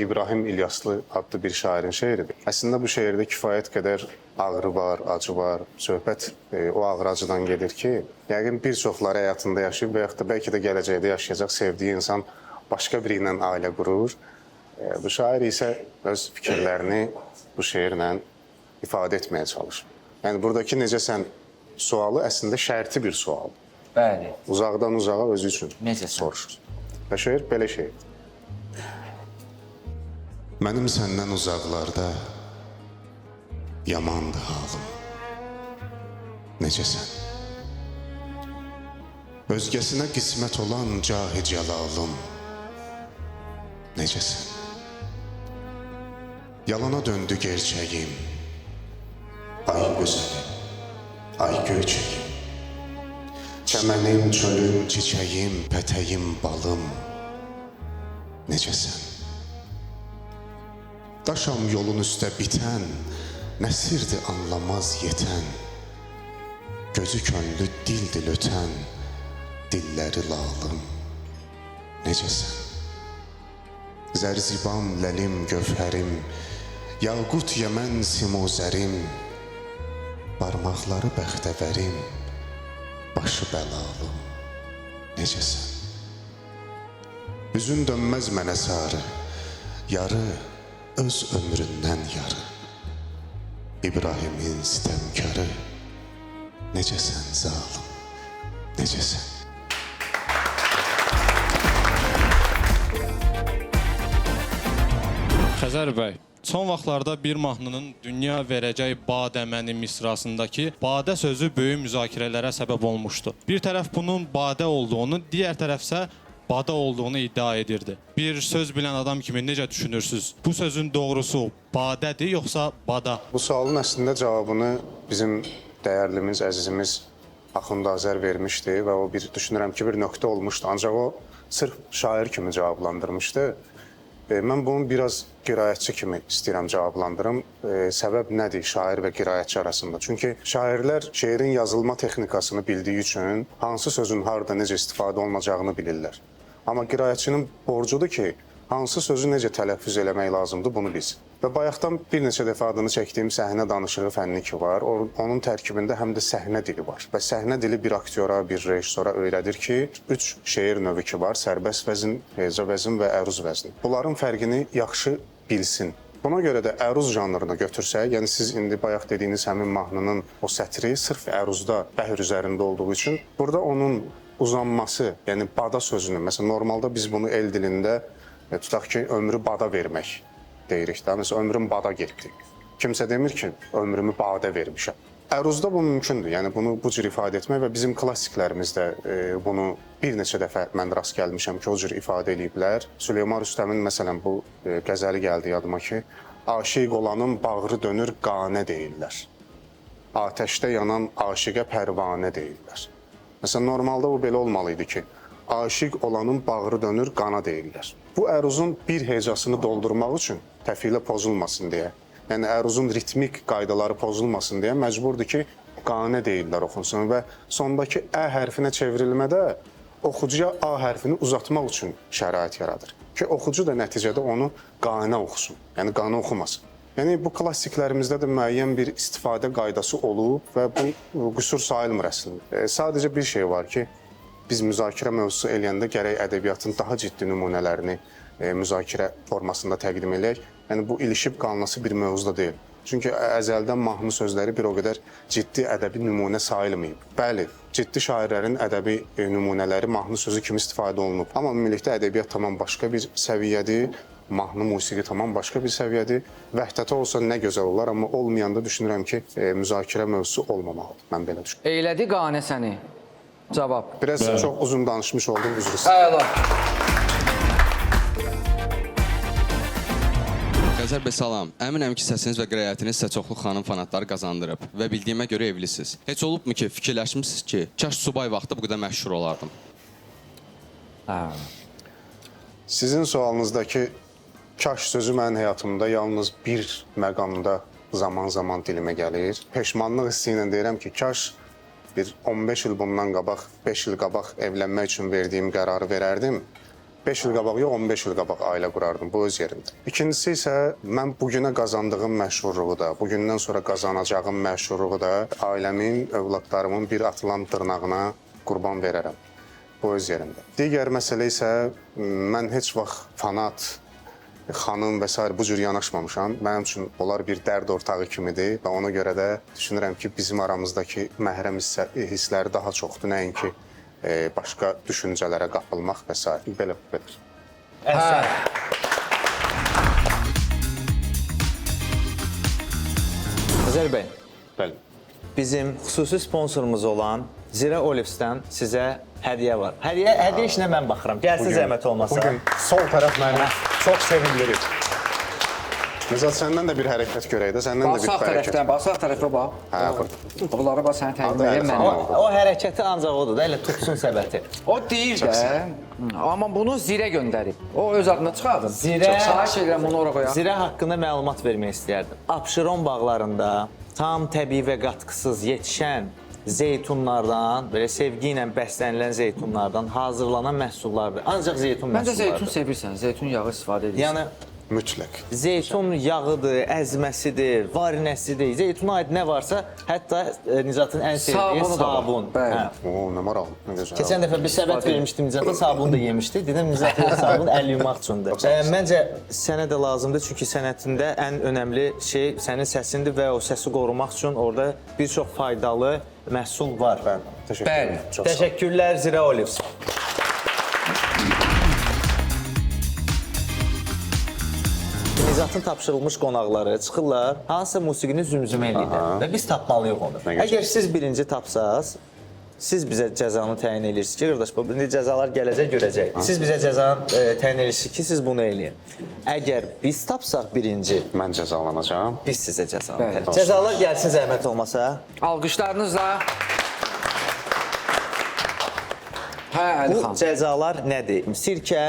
Speaker 1: İbrahim İlyaslı adlı bir şairin şeiridir. Əslində bu şeirdə kifayət qədər ağrı var, acı var. Söhbət o ağrı acıdan gedir ki, yəqin bir çoxları həyatında yaşayıb və yaxud da bəlkə də gələcəkdə yaşayacaq sevdiyi insan başqa biri ilə ailə qurur. Bu şair isə öz fikirlərini bu şeirlə ifadə etməyə çalışır. Yəni buradakı necəsən sualı əslində şərti bir sualdır.
Speaker 4: Bəli.
Speaker 1: Uzaqdan uzağa özü üçün
Speaker 4: Necəsən?
Speaker 1: soruşur. Və şeir belə şeydir. Mənim səndən uzaqlarda yamandır halım. Necəsən? Özgəsinə qismət olan cahi cəlalım. Necəsən? Yalana döndü gerçəyim. Ay gözəlim, ay göyçəyim. Çəmənim, çölüm, çiçəyim, pətəyim, balım. Necəsən? Daşam yolun üstə bitən, nəsirdi anlamaz yetən. Gözü könlü dil ötən, dilləri lalım. Necəsən? Zərziban, ləlim, gövhərim, yaqut yəmən, simozərim, barmaqları bəxtəvərim, başı bəlalım. Necəsən? Üzün dönməz mənə sarı, yarı öz ömründən yarı. İbrahimin sitəmkarı, necəsən zalım, necəsən?
Speaker 8: Xəzər bəy, son vaxtlarda bir mahnının dünya verəcək badə məni misrasındakı badə sözü böyük müzakirələrə səbəb olmuşdu. Bir tərəf bunun badə olduğunu, digər tərəfsə bada olduğunu iddia edirdi. Bir söz bilən adam kimi necə düşünürsünüz? Bu sözün doğrusu badədir yoxsa bada?
Speaker 1: Bu sualın əslində cavabını bizim dəyərlimiz, əzizimiz Axund Azər vermişdi və o düşünürəm ki, bir nöqtə olmuşdu. Ancaq o sırf şair kimi cavablandırmışdı. Mən bunu biraz qiraətçi kimi istəyirəm cavablandırım. Səbəb nədir şair və qiraətçi arasında? Çünki şairlər şeirin yazılma texnikasını bildiyi üçün hansı sözün harda necə istifadə olunacağını bilirlər. Amma qiraətçinin borcudur ki, hansı sözü necə tələffüz eləmək lazımdır, bunu bilsin. Və bayaqdan bir neçə dəfə adını çəkdiyim səhnə danışığı fənni ki var, onun tərkibində həm də səhnə dili var. Və səhnə dili bir aktyora, bir rejissora öyrədir ki, 3 şeir növü ki var, sərbəst vəzn, heca vəzn və əruz vəzni. Bunların fərqini yaxşı bilsin. Buna görə də əruz janrını götürsək, yəni siz indi bayaq dediyiniz həmin mahnının o sətri sırf əruzda, bəhr üzərində olduğu üçün, burada onun uzanması, yəni bada sözünün, məsələn, normalda biz bunu el dilində tutaq ki, ömrü bada vermək deyirik də. Məsələn, ömrüm bada getdi. Kimsə demir ki, ömrümü badə vermişəm. Əruzda bu mümkündür, yəni bunu bu cür ifadə etmək və bizim klassiklərimizdə bunu bir neçə dəfə mən rast gəlmişəm ki, o cür ifadə ediblər. Süleyman Rüstəmin məsələn bu qəzəli gəldi yadıma ki, aşiq olanın bağrı dönür qanə deyirlər. Atəşdə yanan aşiqə pərvanə deyirlər. Məsələn, normalda bu belə olmalı idi ki, aşiq olanın bağrı dönür qana deyirlər. Bu əruzun bir hecasını doldurmaq üçün təfilə pozulmasın deyə, yəni əruzun ritmik qaydaları pozulmasın deyə məcburdur ki, qanə deyirlər oxunsun və sondakı ə hərfinə çevrilmədə oxucuya A hərfini uzatmaq üçün şərait yaradır ki, oxucu da nəticədə onu qanə oxusun, yəni qanə oxumasın. Yəni bu klassiklərimizdə də müəyyən bir istifadə qaydası olub və bu qüsur sayılmır əslində. Sadəcə bir şey var ki, biz müzakirə mövzusu eləyəndə gərək ədəbiyyatın daha ciddi nümunələrini müzakirə formasında təqdim eləyək. Yəni bu ilişib qalması bir mövzuda deyil. Çünki əzəldən mahnı sözləri bir o qədər ciddi ədəbi nümunə sayılmayıb. Bəli, ciddi şairlərin ədəbi nümunələri mahnı sözü kimi istifadə olunub. Amma ümumilikdə ədəbiyyat tamam başqa bir səviyyədir. Mahnı musiqi tamam başqa bir səviyyədir. Vəhdəti olsa nə gözəl olar, amma olmayanda düşünürəm ki, müzakirə mövzusu olmamalıdır. Mən belə düşünürəm.
Speaker 4: Eylədi qanə səni. Cavab.
Speaker 1: Biraz çox uzun danışmış oldum, üzr istəyirəm.
Speaker 4: Əla.
Speaker 11: Qəzər bəy, salam. Əminəm ki, səsiniz və qirayətiniz sizə çoxlu xanım fanatları qazandırıb və bildiyimə görə evlisiniz. Heç olubmu ki, fikirləşmişsiniz ki, kaş subay vaxtı bu qədər məşhur olardım?
Speaker 1: Sizin sualınızdakı kaş sözü mənim həyatımda yalnız bir məqamda zaman-zaman dilimə gəlir. Peşmanlıq hissi ilə deyirəm ki, kaş bir 15 il bundan qabaq, 5 il qabaq evlənmək üçün verdiyim qərarı verərdim. 5 il qabaq yox, 15 il qabaq ailə qurardım, bu öz yerində. İkincisi isə mən bugünə qazandığım məşhurluğu da, bugündən sonra qazanacağım məşhurluğu da ailəmin, övladlarımın bir atılan dırnağına qurban verərəm. Bu öz yerində. Digər məsələ isə mən heç vaxt fanat, xanım və s. bu cür yanaşmamışam. Mənim üçün onlar bir dərd ortağı kimidir və ona görə də düşünürəm ki, bizim aramızdakı məhrəm hissləri daha çoxdur, nəinki başqa düşüncələrə qapılmaq və s. Belə bedir.
Speaker 2: Qəzər bəy,
Speaker 1: Bəli.
Speaker 2: bizim xüsusi sponsorumuz olan Zira Olives-dən sizə hədiyyə var. Hədiyyə işinə mən baxıram. Gəlsin zəhmət olmasa.
Speaker 1: Bugün sol tərəf məni çox sevindirir. Nəzat, səndən də bir hərəkət görək də, səndən də bir
Speaker 4: Sağ
Speaker 1: hərəkət.
Speaker 4: tərəfdən, bax, sağ tərəfə bax.
Speaker 1: Hə, burada.
Speaker 4: Bunları bax, səni təqdim edeyim mən.
Speaker 2: O hərəkəti ancaq odur da, elə tutsun səbəti.
Speaker 4: O deyir də, amma bunu Zirə göndərib. O öz adına çıxardın.
Speaker 2: Zirə,
Speaker 4: Sağ şeylərəm onu ora qoyaq.
Speaker 2: Zirə haqqında məlumat vermək istəyərdim. Abşeron bağlarında tam təbii və qatqısız yetişən zeytunlardan, belə sevgi ilə bəslənilən zeytunlardan hazırlanan məhsullardır. Ancaq zeytun
Speaker 4: Məncə
Speaker 2: məhsullardır.
Speaker 4: zeytun sevirsən, zeytun yağı istifadə edirsən.
Speaker 2: Yəni,
Speaker 1: Mütləq.
Speaker 2: zeytun yağıdır, əzməsidir, varinəsidir, zeytuna aid nə varsa, hətta Nicatın ən sevdiyi
Speaker 4: Sabunu da var.
Speaker 2: sabun.
Speaker 4: Bəli.
Speaker 2: Hə.
Speaker 1: O, nə maraqlı, nə gözəl.
Speaker 2: Keçən dəfə bir səbət vermişdim Nicata, sabun da yemişdi. Dedim Nicata sabun əl yumaq üçündür. Məncə sənə də lazımdır, çünki sənətində ən önəmli şey sənin səsindir və o səsi qorumaq üçün orada bir çox faydalı məhsul var.
Speaker 1: Təşəkkür
Speaker 4: Bəli.
Speaker 1: ederim. Çox sağ ol.
Speaker 2: Təşəkkürlər Zira Olives. Nizatın tapşırılmış qonaqları çıxırlar, hansısa musiqini zümzümə edirlər və biz tapmalıyıq onu.
Speaker 1: Nə gözəl.
Speaker 2: Əgər siz birinci tapsaz, siz bizə cəzanı təyin edirsiniz ki, qardaş, bu cəzalar gələcək, görəcək. Siz bizə cəzanı təyin edirsiniz ki, siz bunu eləyin. Əgər biz tapsaq birinci,
Speaker 1: Mən cəzalanacağam.
Speaker 2: biz sizə cəzanı
Speaker 4: Bəli.
Speaker 2: təyin edəcəyik. Cəzalar gəlsin zəhmət olmasa.
Speaker 4: Alqışlarınızla. Hə,
Speaker 2: Bu
Speaker 4: Əli xan.
Speaker 2: cəzalar nədir? Sirkə,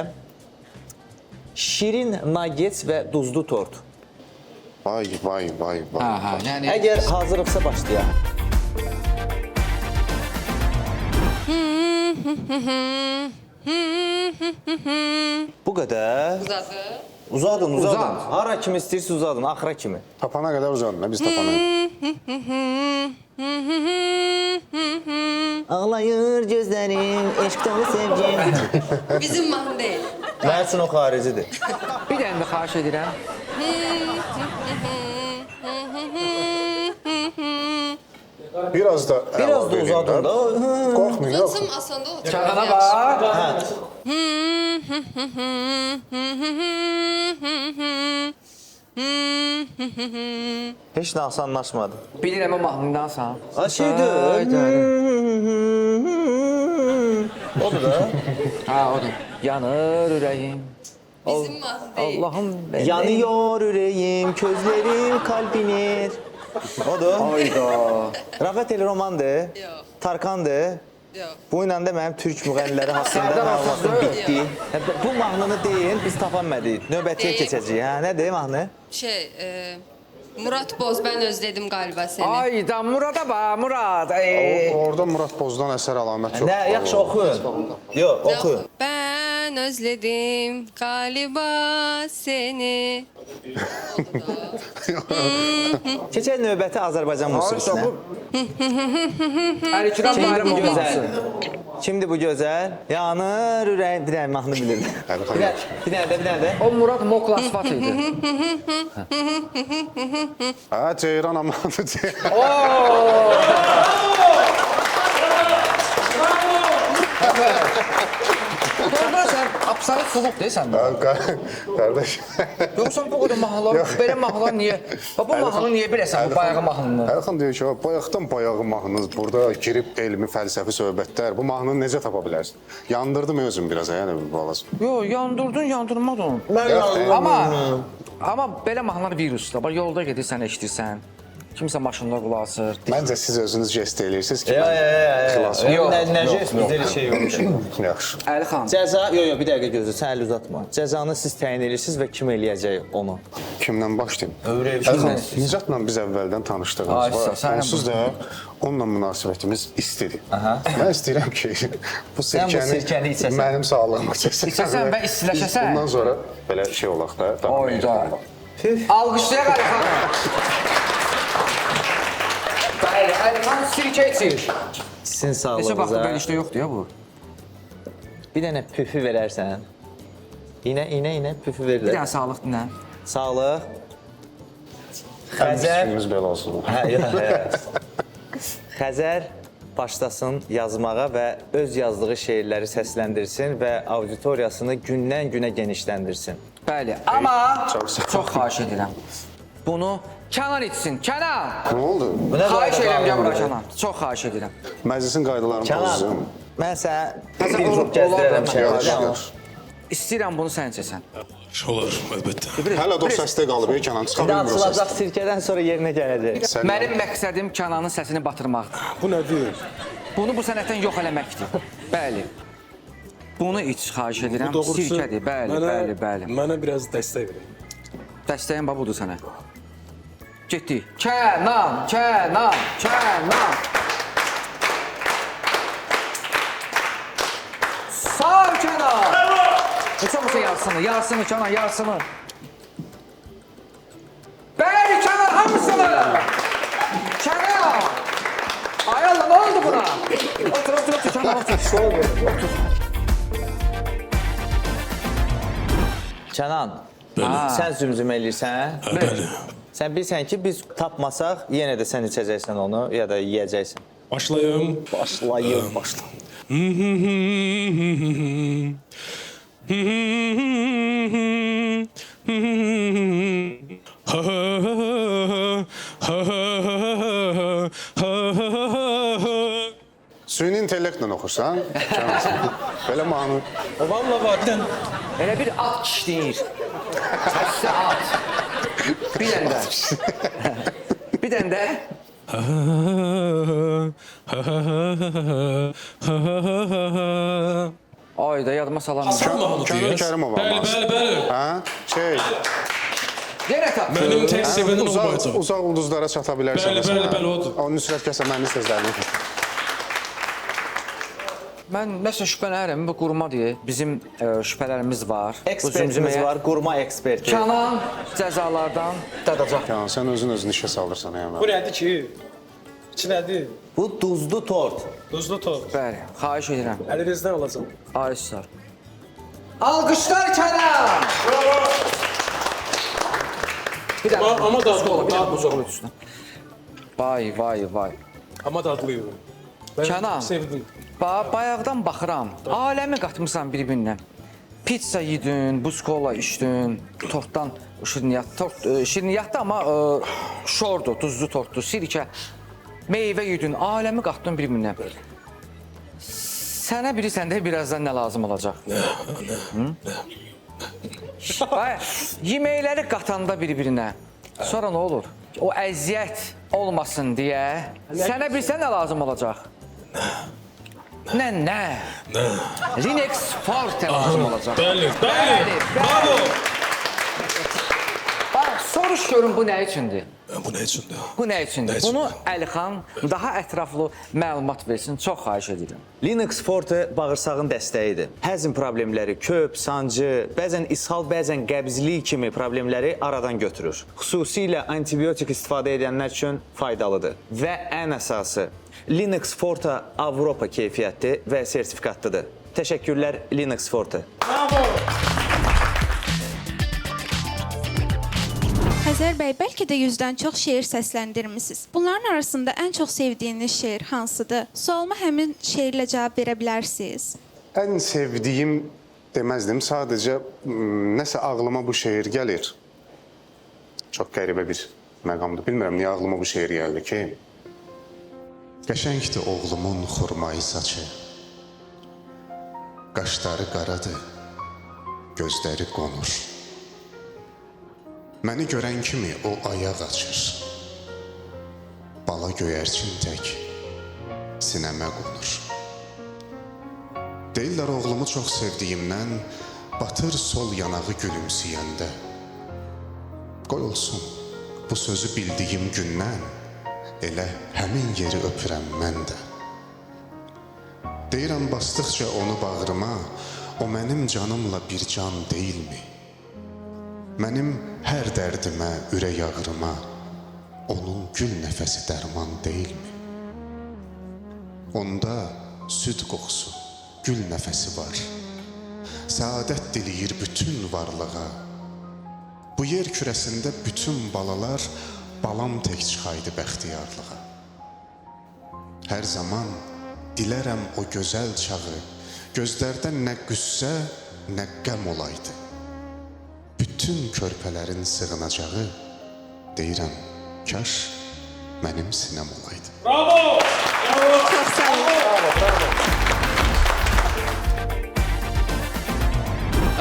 Speaker 2: şirin nagets və duzlu tort.
Speaker 1: Vay, vay, vay, vay.
Speaker 4: Hə, yəni
Speaker 2: Əgər hazırlıqsa başlayaq. Bu qədər. Uzadın, uzadın.
Speaker 4: Uzad.
Speaker 2: Hara kimi istəyirsiniz uzadın, axıra kimi.
Speaker 1: Tapana qədər uzadın, biz tapana.
Speaker 2: Ağlayır gözlərim, eşq dolu sevgim.
Speaker 5: Bizim mahnı deyil.
Speaker 2: Mənim üçün o xaricidir.
Speaker 4: bir dənə də xahiş edirəm.
Speaker 1: Biraz da
Speaker 2: Biraz da uzadın da.
Speaker 1: Qorxmayın, yox.
Speaker 7: asanda olacaq.
Speaker 4: Kənana bax.
Speaker 2: Heç nə asanlaşmadı.
Speaker 4: Bilirəm o mahnıdansan.
Speaker 2: Şeydir. Odur da.
Speaker 4: Ha, odur. Yanır ürəyim.
Speaker 7: Bizim mahnı deyil.
Speaker 4: Allahım benim.
Speaker 2: Yanıyor yüreğim, gözlerim kalbinir. Odur.
Speaker 4: Hayda.
Speaker 2: Rafet El Romandır.
Speaker 7: Yox.
Speaker 2: Tarkandır.
Speaker 7: Yox.
Speaker 2: Bu ilə də mənim türk müğənniləri haqqında
Speaker 4: Sərdar
Speaker 2: məlumatım
Speaker 4: Ortaçgil.
Speaker 2: bitdi. Bu mahnını deyin, biz tapa bilmədik. Növbətiyə
Speaker 7: Deyim.
Speaker 2: keçəcəyik. Hə, nədir mahnı?
Speaker 12: Murat Boz, ben özledim galiba seni.
Speaker 4: Ayda Murada bax, Murad.
Speaker 1: Orada Murat Bozdan əsər əlamət çox.
Speaker 2: Nə, yaxşı oxuyun. Yox, oxuyun.
Speaker 12: Ben özledim galiba seni.
Speaker 2: Keçək növbəti Azərbaycan musiqisinə.
Speaker 4: Əlikiran
Speaker 2: Kimdir
Speaker 4: bayram
Speaker 2: bu gözəl?
Speaker 4: olmasın.
Speaker 2: Kimdir bu gözəl? Yanır ürəyim. Bir dənə mahnı bilirdim. Bir dənə də.
Speaker 4: O Murad Mokla Asfat idi.
Speaker 1: Hə, Ceyran amanı Ceyran.
Speaker 4: Doğru sən absolut soğuq deyirsən də.
Speaker 1: Qardaş.
Speaker 4: Yoxsa bu qədər mahnılar, belə mahnılar niyə? Bu mahnını niyə biləsən bu bayağı mahnını?
Speaker 1: Əlxan deyir ki, bayaqdan bayağı mahnınız burada girib elmi, fəlsəfi söhbətlər. Bu mahnını necə tapa bilərsən? Yandırdım özüm biraz, yəni bu balası.
Speaker 4: Yox, yandırdın, yandırmadın. Amma belə mahnılar virusdur. Bax yolda gedirsən, eşidirsən. Kimsə maşında qulaq asır.
Speaker 1: Məncə siz özünüz jest eləyirsiniz ki,
Speaker 2: Yox,
Speaker 4: Yox,
Speaker 2: nə jest, bizdə elə şey yox.
Speaker 1: yaxşı.
Speaker 4: Əlixan.
Speaker 2: Cəza, yox, bir dəqiqə gözlə, sən əl uzatma. Cəzanı siz təyin edirsiniz və kim eləyəcək onu?
Speaker 1: Kimdən başlayım?
Speaker 2: Öyrəşirsən.
Speaker 1: Nicatla biz əvvəldən tanışdığımız var. Onsuz da onunla münasibətimiz istidir. Mən istəyirəm ki, bu
Speaker 2: sirkəni içəsən.
Speaker 1: mənim sağlığıma içəsən.
Speaker 4: İçəsən və istiləşəsən.
Speaker 1: Bundan sonra belə şey olaq da.
Speaker 4: Oyda. Alqışlayaq Əlixanı. Bəli, Əlixan sirkə içir.
Speaker 2: Sizin
Speaker 4: Neçə vaxtı
Speaker 2: sağlığınıza.
Speaker 4: belə işdə yoxdur ya bu.
Speaker 2: Bir dənə püfü verərsən. İnə püfü
Speaker 4: Bir
Speaker 2: verirlər.
Speaker 4: dənə sağlıq dinlə.
Speaker 2: Sağlıq. Xəzər.
Speaker 1: Xəzər. Belə olsun.
Speaker 2: Hə, yox. Xəzər başlasın yazmağa və öz yazdığı şeirləri səsləndirsin və auditoriyasını gündən-günə genişləndirsin.
Speaker 4: Bəli, amma
Speaker 1: Çox sağ ol.
Speaker 4: çox xahiş edirəm. Bunu Kənan içsin, Kənan!
Speaker 1: Nə oldu?
Speaker 4: Xahiş edirəm gəl bura Kənan. Çox xahiş edirəm.
Speaker 1: Məclisin qaydalarını
Speaker 2: Kənan,
Speaker 1: pozum.
Speaker 2: mən sənə
Speaker 4: Həsən,
Speaker 2: bir
Speaker 4: olur,
Speaker 2: grup gəzdirərəm
Speaker 4: olar.
Speaker 1: Yaxşı,
Speaker 2: şəhərdə.
Speaker 1: yaxşı.
Speaker 4: İstəyirəm bunu sən içəsən.
Speaker 10: Olur, əlbəttə.
Speaker 1: Hələ də o səsdə qalıb, Kənan çıxa
Speaker 2: İndi
Speaker 1: bilmir o səsdə.
Speaker 2: açılacaq sirkədən sonra yerinə gələcək.
Speaker 1: Sən-
Speaker 4: Mənim məqsədim Kənanın səsini batırmaqdır.
Speaker 10: Bu nədir?
Speaker 4: Bunu bu sənətdən yox eləməkdir. Bəli. Bunu iç, xahiş edirəm. Sirkədir, bəli.
Speaker 10: Mənə biraz dəstək verin.
Speaker 4: Dəstəyim bax budur sənə. Getdik. Kənan. Sağ ol Kənan. Heç olmasa yarısını Kənan, yarısını. Bəli Kənan, hamısını. Kənan. Ay Allah, nə oldu buna? Otur Kənan, otur.
Speaker 2: Kənan, sən zümzümə eləyirsən.
Speaker 10: Bəli.
Speaker 2: Sən bilirsən ki, biz tapmasaq, yenə də sən içəcəksən onu, ya da yeyəcəksən.
Speaker 10: Başlayım.
Speaker 2: Başlayın, başla.
Speaker 1: Süni intellektlə oxursan, belə mahnı.
Speaker 10: Valla var.
Speaker 4: Elə bir at kişniyir. Səsli at. Bir dənə də. Bir dənə də. Ayda yadıma salamıyorum.
Speaker 1: Kənan Kərimov olmaz.
Speaker 10: Bəli.
Speaker 1: Hə? Şey,
Speaker 4: Yenə tap.
Speaker 10: Mənim tək sevənim o bayacaq.
Speaker 1: uzaq ulduzlara çata bilərsən.
Speaker 10: Bəli, odur.
Speaker 1: O Nüsrət Kəsəmənli sözlərini.
Speaker 4: Mən məsələn şübhələnirəm, bu qurmadır. Bizim şübhələrimiz var.
Speaker 2: Ekspertimiz var, qurma eksperti.
Speaker 4: Kənan cəzalardan dadacaq.
Speaker 1: Kənan, sən özün işə salırsan, yəni.
Speaker 10: Bu nədir ki? İçi nədir?
Speaker 2: Bu duzlu tort.
Speaker 10: Duzlu tort.
Speaker 4: Bəli, xahiş edirəm.
Speaker 10: Əlinizdən alacağım.
Speaker 4: Ayşar. Alqışlar Kənan! Bir dəqiqə.
Speaker 10: Amma da
Speaker 4: Bir dəqiqə uzaq ol üstünə. Vay.
Speaker 10: Amma dadlıydı. Mən
Speaker 4: Kənan.
Speaker 10: sevdim.
Speaker 4: Bayaqdan baxıram. Aləmi qatmısan bir-birinə. Pizza yedin, buz kola içdin, tortdan şirniyyat, şirniyyatda amma şordu, duzlu tortdu, sirkə, meyvə yedin, aləmi qatdın bir-birinə. Sənə bilirsən də birazdan nə lazım olacaq? Yeməkləri qatanda bir-birinə, sonra nə olur? O əziyyət olmasın deyə, sənə bilirsən nə lazım olacaq? Nə? Linux Forte lazım olacaq.
Speaker 10: Bəli. Bravo.
Speaker 4: Bax, soruş görün bu nə üçündür?
Speaker 10: Bu nə üçündür?
Speaker 4: Bu nə üçündür? Bunu Əlixan daha ətraflı məlumat versin, çox xahiş edirəm.
Speaker 2: Linux Forte bağırsağın dəstəyidir. Həzm problemləri, köp, sancı, bəzən ishal, bəzən qəbzlik kimi problemləri aradan götürür. Xüsusilə antibiotik istifadə edənlər üçün faydalıdır. Və ən əsası, Linux Forte Avropa keyfiyyətli və sertifikatlıdır. Təşəkkürlər Linux Forte.
Speaker 13: Xəzər bəy, bəlkə də 100-dən çox şeir səsləndirmisiniz. Bunların arasında ən çox sevdiyiniz şeir hansıdır? Sualıma həmin şeirlə cavab verə bilərsiniz.
Speaker 1: Ən sevdiyim deməzdim, sadəcə nəsə ağlıma bu şeir gəlir. Çox qəribə bir məqamdır. Bilmirəm niyə ağlıma bu şeir gəldi ki, qəşəngdir oğlumun xurmayı saçı, qaşları qaradır, gözləri qonur. Məni görən kimi o ayaq açır, bala göyərçin tək sinəmə qonur. Deyirlər oğlumu çox sevdiyimdən, batır sol yanağı gülümsəyəndə. Qoy olsun, bu sözü bildiyim gündən, elə həmin yeri öpürəm mən də. Deyirəm basdıqca onu bağrıma, o mənim canımla bir can deyilmi? Mənim hər dərdimə, ürək ağrıma, onun gül nəfəsi dərman deyilmi? Onda süd qoxusu, gül nəfəsi var. Səadət diləyir bütün varlığa. Bu yer kürəsində bütün balalar balam tək çıxaydı bəxtiyarlığa. Hər zaman dilərəm o gözəl çağı, gözlərdən nə qüssə, nə qəm olaydı. Bütün körpələrin sığınacağı, deyirəm, kaş mənim sinəm olaydı.
Speaker 10: Bravo!
Speaker 13: Çox sağ olun.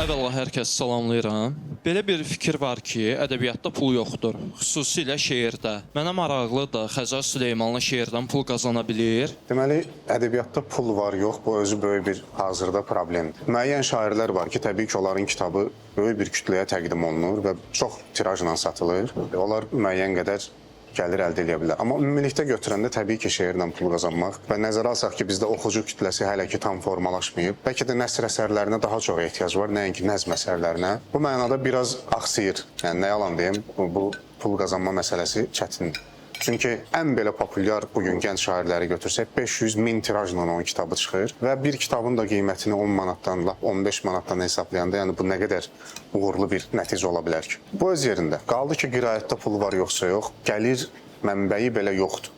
Speaker 8: Əvvəla hər kəs salamlayıram. Belə bir fikir var ki, ədəbiyyatda pul yoxdur, xüsusilə şeirdə. Mənə maraqlıdır, Xəzər Süleymanlı şeirdən pul qazana bilir.
Speaker 1: Deməli, ədəbiyyatda pul var, yox, bu özü böyük bir hazırda problemdir. Müəyyən şairlər var ki, təbii ki, onların kitabı böyük bir kütləyə təqdim olunur və çox tirajla satılır. Onlar müəyyən qədər gəlir əldə edə bilər. Amma ümumilikdə götürəndə təbii ki, şeirlə pul qazanmaq və nəzərə alsaq ki, bizdə oxucu kütləsi hələ ki tam formalaşmayıb. Bəlkə də nəsr əsərlərinə daha çox ehtiyac var, nəinki nəzm əsərlərinə. Bu mənada biraz axsayır. Yəni nə yalan deyim, bu pul qazanma məsələsi çətindir. Çünki ən belə populyar bugün gənc şairləri götürsək 500.000 tirajla onun kitabı çıxır və bir kitabın da qiymətini 10 manatdan, 15 manatdan hesablayanda, yəni bu nə qədər uğurlu bir nəticə ola bilər ki. Bu öz yerində. Qaldı ki, qiraətdə pul var yoxsa yox, gəlir mənbəyi belə yoxdur.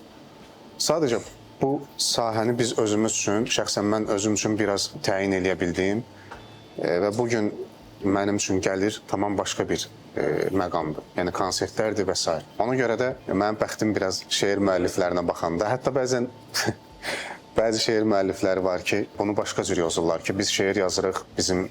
Speaker 1: Sadəcə bu sahəni biz özümüz üçün, şəxsən mən özüm üçün biraz təyin eləyə bildim və bugün mənim üçün gəlir tamam başqa bir məqamdır. Yəni konsertlərdir və s. Ona görə də mənim bəxtim biraz şeir müəlliflərinə baxanda, hətta bəzən bəzi şeir müəllifləri var ki, bunu başqa cür yazırlar ki, biz şeir yazırıq, bizim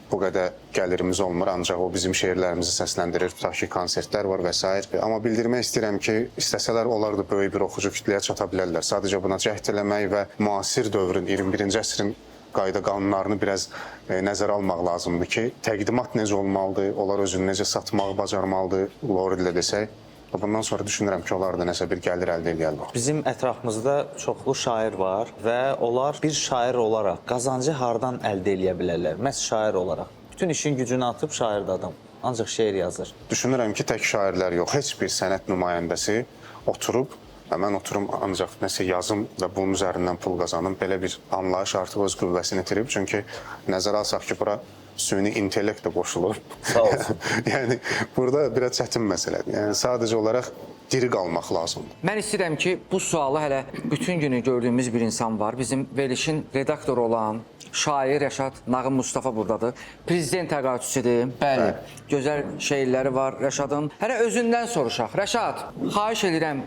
Speaker 1: bu qədər gəlirimiz olmur, ancaq o bizim şeirlərimizi səsləndirir, tutaq ki, konsertlər var və s. Amma bildirmək istəyirəm ki, istəsələr onlar da böyük bir oxucu kütləyə çata bilərlər. Sadəcə buna cəhd eləmək və müasir dövrün, 21-ci əsrin qayda qanunlarını biraz nəzərə almaq lazımdır ki, təqdimat necə olmalıdır, onlar özünü necə satmağı bacarmalıdır, Lori ilə desək. Bundan sonra düşünürəm ki, onlar da nəsə bir gəlir əldə edərlər.
Speaker 2: Bizim ətrafımızda çoxlu şair var və onlar bir şair olaraq qazancı hardan əldə edə bilərlər? Məhz şair olaraq. Bütün işin gücünü atıb şairdə adam, ancaq şeir yazır.
Speaker 1: Düşünürəm ki, tək şairlər yox, heç bir sənət nümayəndəsi oturub, mən oturum ancaq nəsə yazım və bunun üzərindən pul qazanım. Belə bir anlayış artıq öz qüvvəsini itirib. Çünki nəzərə alsaq ki, bura süni intellekt də qoşulur.
Speaker 2: Sağ olsun.
Speaker 1: Yəni burada biraz çətin məsələdir. Yəni sadəcə olaraq diri qalmaq lazımdır.
Speaker 4: Mən istəyirəm ki, bu sualı hələ bütün günü gördüyümüz bir insan var. Bizim verilişin redaktoru olan şair Rəşad Nağım Mustafa buradadır. Prezident təqaüdçüsüdür. Bəli. Gözəl şeirləri var Rəşadın. Hələ özündən soruşaq. Rəşad, xahiş edirəm.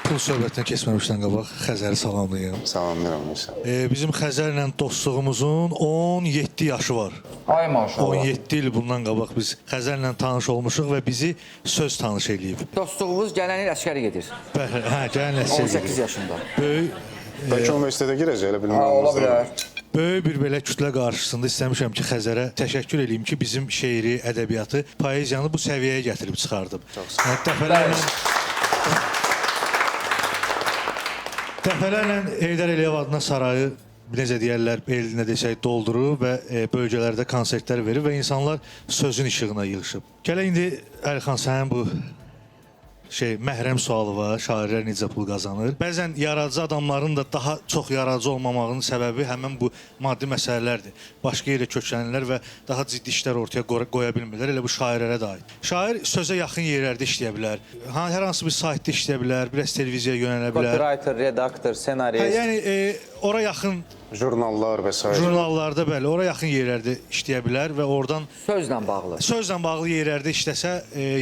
Speaker 10: Pul söhbətinə keçməmişdən qabaq Xəzəri salamlayım.
Speaker 1: Salamlayıram Musa.
Speaker 10: Bizim Xəzərlə dostluğumuzun 17 yaşı var.
Speaker 4: Ay maşallah.
Speaker 10: 17 il bundan qabaq biz Xəzərlə tanış olmuşuq və bizi söz tanış eləyib.
Speaker 4: Dostluğumuz gələn il əskəri gedir.
Speaker 10: Bəli, gələn əsr
Speaker 4: 18 yaşında.
Speaker 10: Böyük
Speaker 1: Bəlkə universitetə girəcək, elə bilmirəm.
Speaker 4: Ola bilər.
Speaker 10: Böyük bir belə kütlə qarşısında istəmişəm ki, Xəzərə təşəkkür eləyim ki, bizim şeiri, ədəbiyyatı, poeziyanı bu səviyyəyə gətirib çıxardıb. Dəfələrlə Heydər Əliyev adına sarayı, necə deyərlər, elinə desək, doldurub və bölgələrdə konsertlər verib və insanlar sözün işığına yığışıb. Gələ indi Əlixan, sənin bu məhrəm sualı var, şairlər necə pul qazanır. Bəzən yaradıcı adamların da daha çox yaradıcı olmamağının səbəbi həmin bu maddi məsələlərdir. Başqa yerə köklənirlər və daha ciddi işlər ortaya qoya bilmirlər, elə bu şairlərə də aid. Şair sözə yaxın yerlərdə işləyə bilər, hər hansı bir saytda işləyə bilər, biraz televiziyaya yönələ bilər.
Speaker 2: Copywriter, redaktor, senarist.
Speaker 10: Yəni, ora yaxın
Speaker 1: jurnallar və s.
Speaker 10: Jurnallarda bəli, ora yaxın yerlərdə işləyə bilər və oradan
Speaker 4: sözlə bağlı
Speaker 10: yerlərdə işləsə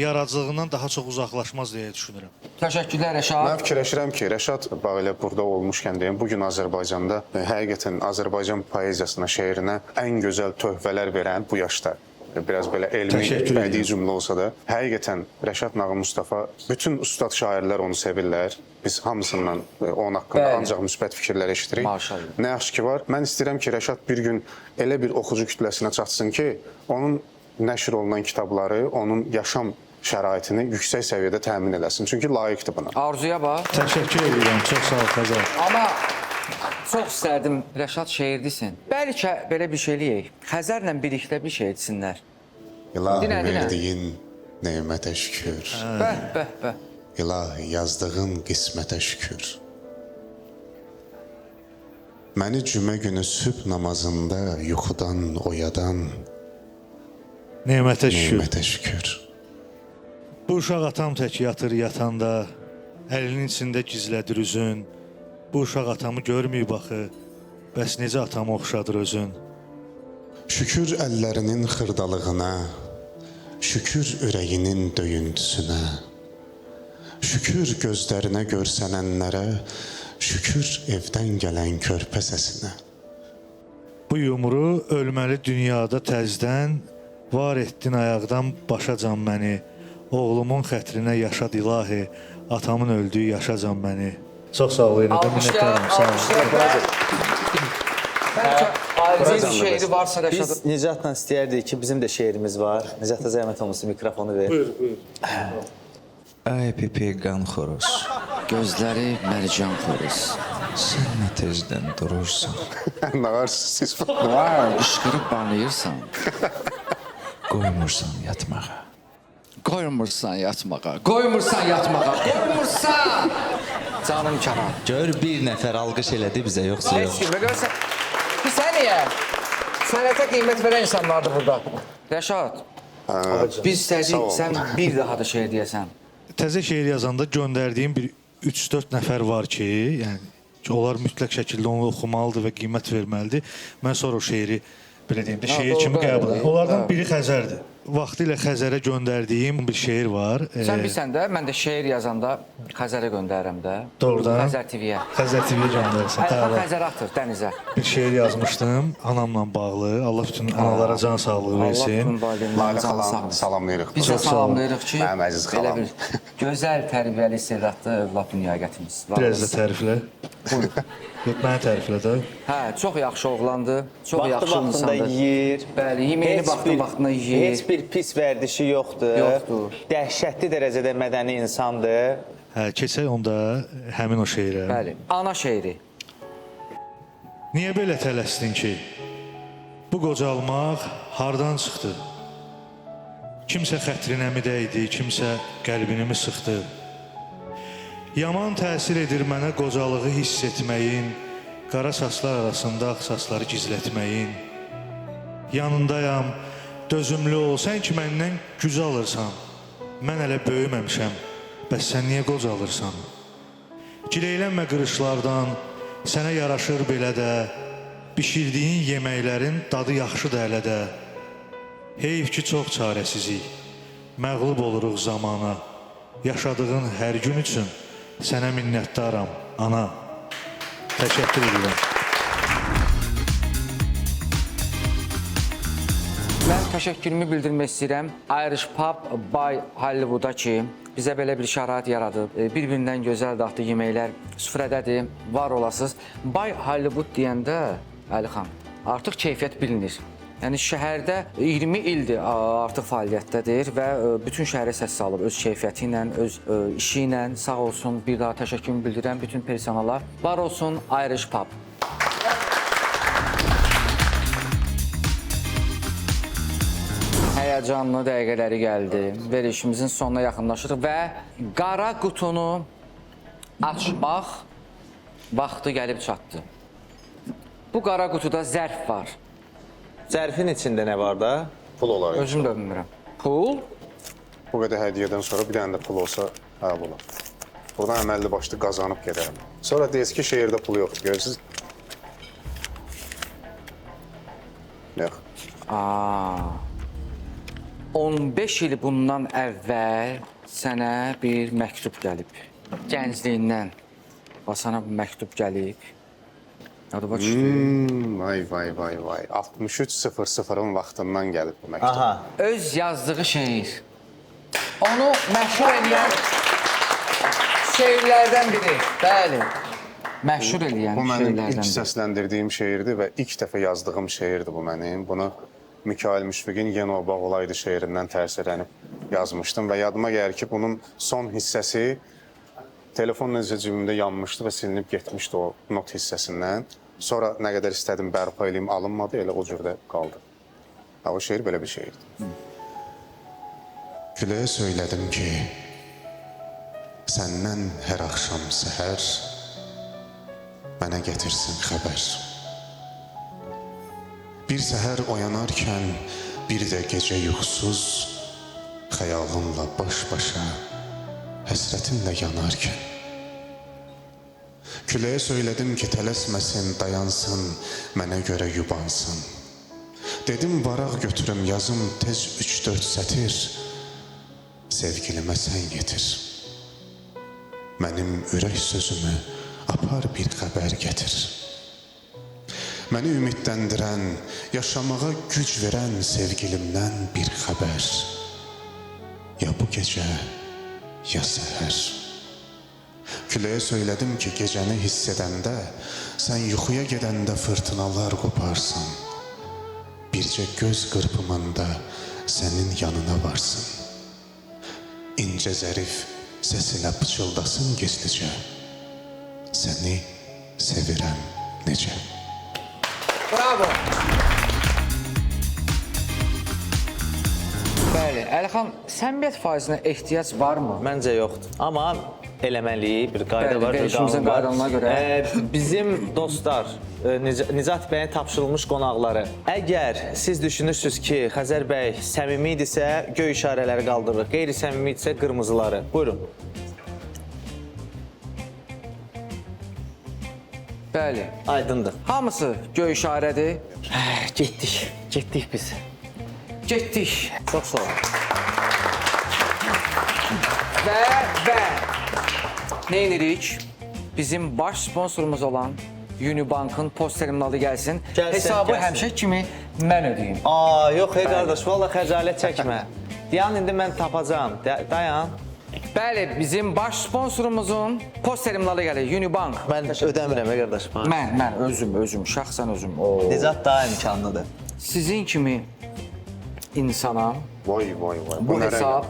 Speaker 10: yaradıcılığından daha çox uzaqlaşmaz deyə düşünürəm.
Speaker 4: Təşəkkürlər Rəşad.
Speaker 1: Mən fikirləşirəm ki, Rəşad belə burada olmuşkən deyim, bugün Azərbaycanda həqiqətən Azərbaycan poeziyasına, şeirinə ən gözəl töhfələr verən bu yaşda. Biraz belə elmi, bədii cümlə olsa da, həqiqətən Rəşad Nağım Mustafa, bütün ustad şairlər onu sevirlər. Biz hamısından onun haqqında ancaq müsbət fikirlər eşitirik. Nə yaxşı ki var. Mən istəyirəm ki, Rəşad bir gün elə bir oxucu kütləsinə çatsın ki, onun nəşr olunan kitabları, onun yaşam şəraitini yüksək səviyyədə təmin eləsin. Çünki layiqdir buna.
Speaker 4: Arzuya bax.
Speaker 10: Təşəkkür edirəm, çox sağ ol Xəzər.
Speaker 4: Amma çox istərdim Rəşad şeirdisin. Bəlkə belə bir şey eləyək. Xəzərlə birlikdə bir şey etsinlər.
Speaker 1: İlahi verdiyin nemətə şükür.
Speaker 4: Bəh.
Speaker 1: İlahi yazdığın qismətə şükür. Məni cümə günü sübh namazında yuxudan oyadan
Speaker 10: nemətə
Speaker 1: şükür.
Speaker 10: Bu uşaq atam tək yatır yatanda, əlinin içində gizlədir üzün. Bu uşaq atamı görməyib axı, bəs necə atamı oxşadır özün.
Speaker 1: Şükür əllərinin xırdalığına, şükür ürəyinin döyüntüsünə, şükür gözlərinə görsənənlərə, şükür evdən gələn körpə səsinə.
Speaker 10: Bu yumru ölməli dünyada təzdən, var etdin ayaqdan başacan məni, oğlumun xətrinə yaşad ilahi, atamın öldüyü yaşacan məni. Çox sağ ol, yenə də minnətdaram.
Speaker 4: Bəlkə ayrıca bir şeiri varsa Rəşad.
Speaker 2: Biz Nicatla istəyərdik ki, bizim də şeirimiz var. Nicat'a zəhmət olmasın, mikrofonu ver.
Speaker 10: Buyur.
Speaker 9: Ay pipi qan xoruz,
Speaker 4: gözləri mərcan xoruz.
Speaker 9: Sən nə tezdən durursan.
Speaker 1: Nə var siz?
Speaker 4: Vay, qışqırıb banlayırsan.
Speaker 9: Qoymursan yatmağa.
Speaker 4: Qoymursan yatmağa. Canım Kənan.
Speaker 2: Gör bir nəfər alqış elədi bizə, yoxsa yox.
Speaker 4: Heç kimə görsən. Sən niyə? Sənətə qiymət verən insanlardır burada. Rəşad, biz istəyəcəyik sən bir daha da şeir deyəsən.
Speaker 10: Təzə şeir yazanda göndərdiyim bir 3-4 nəfər var ki, yəni onlar mütləq şəkildə onu oxumalıdır və qiymət verməlidir. Mən sonra o şeiri belə deyim də şeir kimi qəbul edirəm. Onlardan biri Xəzərdir. Vaxtilə Xəzərə göndərdiyim bir şeir var.
Speaker 4: Sən bilsən də, mən də şeir yazanda Xəzərə göndərirəm də.
Speaker 10: Doğrudan.
Speaker 4: Xəzər TV-yə.
Speaker 10: Xəzər TV-yə göndərirsən.
Speaker 4: Xəzər atır dənizə.
Speaker 10: Bir şeir yazmışdım anamla bağlı. Allah bütün analara can sağlığı versin.
Speaker 4: Allah bütün valideynlərə can sağlığı.
Speaker 1: Salamlayırıq.
Speaker 4: Biz də salamlayırıq ki,
Speaker 1: mənim əziz xalam.
Speaker 4: belə bir gözəl, tərbiyəli, istedadlı övlad dünyaya gətirmişsiniz.
Speaker 10: Biraz da təriflə. Yox, məni təriflə də.
Speaker 4: Hə, çox yaxşı oğlandır, çox yaxşı insandır.
Speaker 2: Vaxtında yeyir.
Speaker 4: Bəli, yeməyini vaxtında yeyir.
Speaker 2: Heç bir pis vərdişi yoxdur. Dəhşətli dərəcədə mədəni insandır.
Speaker 10: Hə, keçək onda həmin o şeirə.
Speaker 4: Bəli, ana şeiri.
Speaker 10: Niyə belə tələsdin ki? Bu qocalmaq hardan çıxdı? Kimsə xətrinə mi dəydi, kimsə qəlbini mi sıxdı? Yaman təsir edir mənə qocalığı hiss etməyin, qara saçlar arasında ağ saçları gizlətməyin. Yanındayam, Dözümlü ol, sən ki məndən güc alırsan. Mən hələ böyüməmişəm, bəs sən niyə qocalırsan? Gileylənmə qırışlardan, sənə yaraşır belə də. Bişirdiyin yeməklərin dadı yaxşıdır hələ də. Heyf ki, çox çarəsizik, məğlub oluruq zamana. Yaşadığın hər gün üçün sənə minnətdaram, ana. Təşəkkür edirəm.
Speaker 4: Mən təşəkkürümü bildirmək istəyirəm Irish Pub by Hollywood-a ki, bizə belə bir şərait yaradıb. Bir-birindən gözəl dadlı yeməklər süfrədədir, var olasınız. By Hollywood deyəndə, Əlixan, artıq keyfiyyət bilinir. Yəni şəhərdə 20 ildir artıq fəaliyyətdədir və bütün şəhərə səs salıb öz keyfiyyəti ilə, öz işi ilə. Sağ olsun, bir daha təşəkkürümü bildirirəm bütün personala. Var olsun Irish Pub. Həyəcanlı dəqiqələri gəldi. Verilişimizin sonuna yaxınlaşırıq və qara qutunu açmaq vaxtı gəlib çatdı. Bu qara qutuda zərf var.
Speaker 2: Zərfin içində nə var da?
Speaker 1: Pul olar.
Speaker 4: Özüm də bilmirəm. Pul?
Speaker 1: Bu qədər hədiyyədən sonra bir dənə də pul olsa əl olar. Buradan əməlli başlı qazanıb gedərəm. Sonra deyəs ki, şehirdə pul yoxdur. Görürsünüz? Yox.
Speaker 4: 15 il bundan əvvəl sənə bir məktub gəlib. Gəncliyindən. Sana bir məktub gəlib. Adıma düşdü.
Speaker 1: Vay. 63:00-ın vaxtından gəlib bu məktub.
Speaker 2: Aha.
Speaker 4: Öz yazdığı şeir. Onu məşhur eləyən şeirlərdən biri. Bəli. Məşhur eləyən
Speaker 1: Bu mənim
Speaker 4: şeirlərdən
Speaker 1: ilk
Speaker 4: biri.
Speaker 1: səsləndirdiyim şeirdir və ilk dəfə yazdığım şeirdir bu mənim. Bunu Mikail Müşfiqin Yenə o bağ olaydı şeirindən təsirlənib yazmışdım və yadıma gəlir ki, bunun son hissəsi telefon necə cibimdə yanmışdı və silinib getmişdi o not hissəsindən. Sonra nə qədər istədim bərpa eləyim, alınmadı, elə o cürdə qaldı. O şeir belə bir şeirdir. Küləyə söylədim ki, səndən hər axşam səhər mənə getirsin xəbər. Bir səhər oyanarkən, bir də gecə yuxusuz, xəyalımla baş-başa, həsrətimlə yanarkən. Küləyə söylədim ki, tələsməsin, dayansın, mənə görə yubansın. Dedim, varaq götürüm, yazım tez 3-4 sətir, sevgilimə sən yetir. Mənim ürək sözümü apar bir xəbər gətir. Məni ümidləndirən, yaşamağa güc verən sevgilimdən bir xəbər. Ya bu gecə, ya səhər. Küləyə söylədim ki, gecəni hiss edəndə, sən yuxuya gedəndə fırtınalar qoparsan. Bircə göz qırpımında sənin yanına varsın. İncə zərif səsinə pıçıldasın gizlicə. Səni sevirəm necə.
Speaker 4: Bravo. Bəli, Əlixan, səmimiyyət faizinə ehtiyac varmı?
Speaker 2: Məncə yoxdur. Amma eləməli bir qayda
Speaker 4: Bəli,
Speaker 2: var, bir
Speaker 4: verilişimizin
Speaker 2: qanun var.
Speaker 4: qaydalarına görə.
Speaker 2: Bizim dostlar, Nicat bəyin tapşırılmış qonaqları, əgər siz düşünürsünüz ki, Xəzər bəy səmimi idisə, göy işarələri qaldırırıq, qeyri-səmimi idisə qırmızıları. Buyurun.
Speaker 4: Bəli.
Speaker 2: Aydındır.
Speaker 4: Hamısı göy işarədir.
Speaker 2: Getdik biz.
Speaker 4: Getdik.
Speaker 2: Çox sağ olun.
Speaker 4: Və nə edirik? Bizim baş sponsorumuz olan Unibank'ın post terminalı gəlsin. Hesabı həmişə kimi mən ödəyim.
Speaker 2: Yox, qardaş, valla xəcalət çəkmə. Dayan, indi mən tapacağam. Dayan.
Speaker 4: Bəli, bizim baş sponsorumuzun post terminalı gəlir, Unibank.
Speaker 2: Mən ödəmirəm, qardaş.
Speaker 4: Mən özüm, şəxsən özüm.
Speaker 2: Nicat daha imkanlıdır.
Speaker 4: Sizin kimi insana
Speaker 1: Vay.
Speaker 4: bu hesab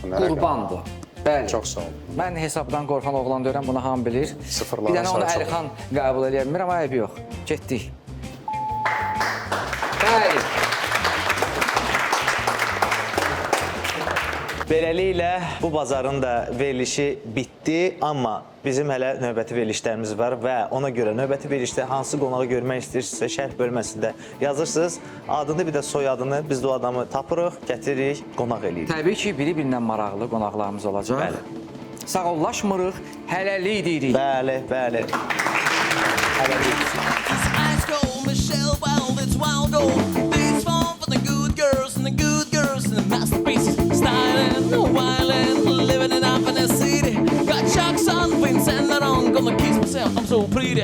Speaker 4: qurbandır. Bəli.
Speaker 1: Çox sağ olun.
Speaker 4: Mən hesabdan qorxan oğlan deyirəm, bunu hamı bilir.
Speaker 1: Sıfırların
Speaker 4: Bir dənə onu
Speaker 1: sayı çox.
Speaker 4: Əlixan qəbul edə bilmir, amma ayıbı yox. Getdik. Bəli.
Speaker 2: Beləliklə bu bazarın da verilişi bitdi, amma bizim hələ növbəti verilişlərimiz var və ona görə növbəti verilişdə hansı qonağı görmək istəyirsinizsə şərh bölməsində yazırsınız. Adını bir də soyadını biz də o adamı tapırıq, gətiririk, qonaq eləyirik.
Speaker 4: Təbii ki, biri-birindən maraqlı qonaqlarımız olacaq.
Speaker 2: Bəli.
Speaker 4: Sağollaşmırıq, hələlik deyirik.
Speaker 2: Bəli, bəli. Hələlik.
Speaker 14: Got chucks on, Vincent, I'm gonna kiss myself, I'm so pretty.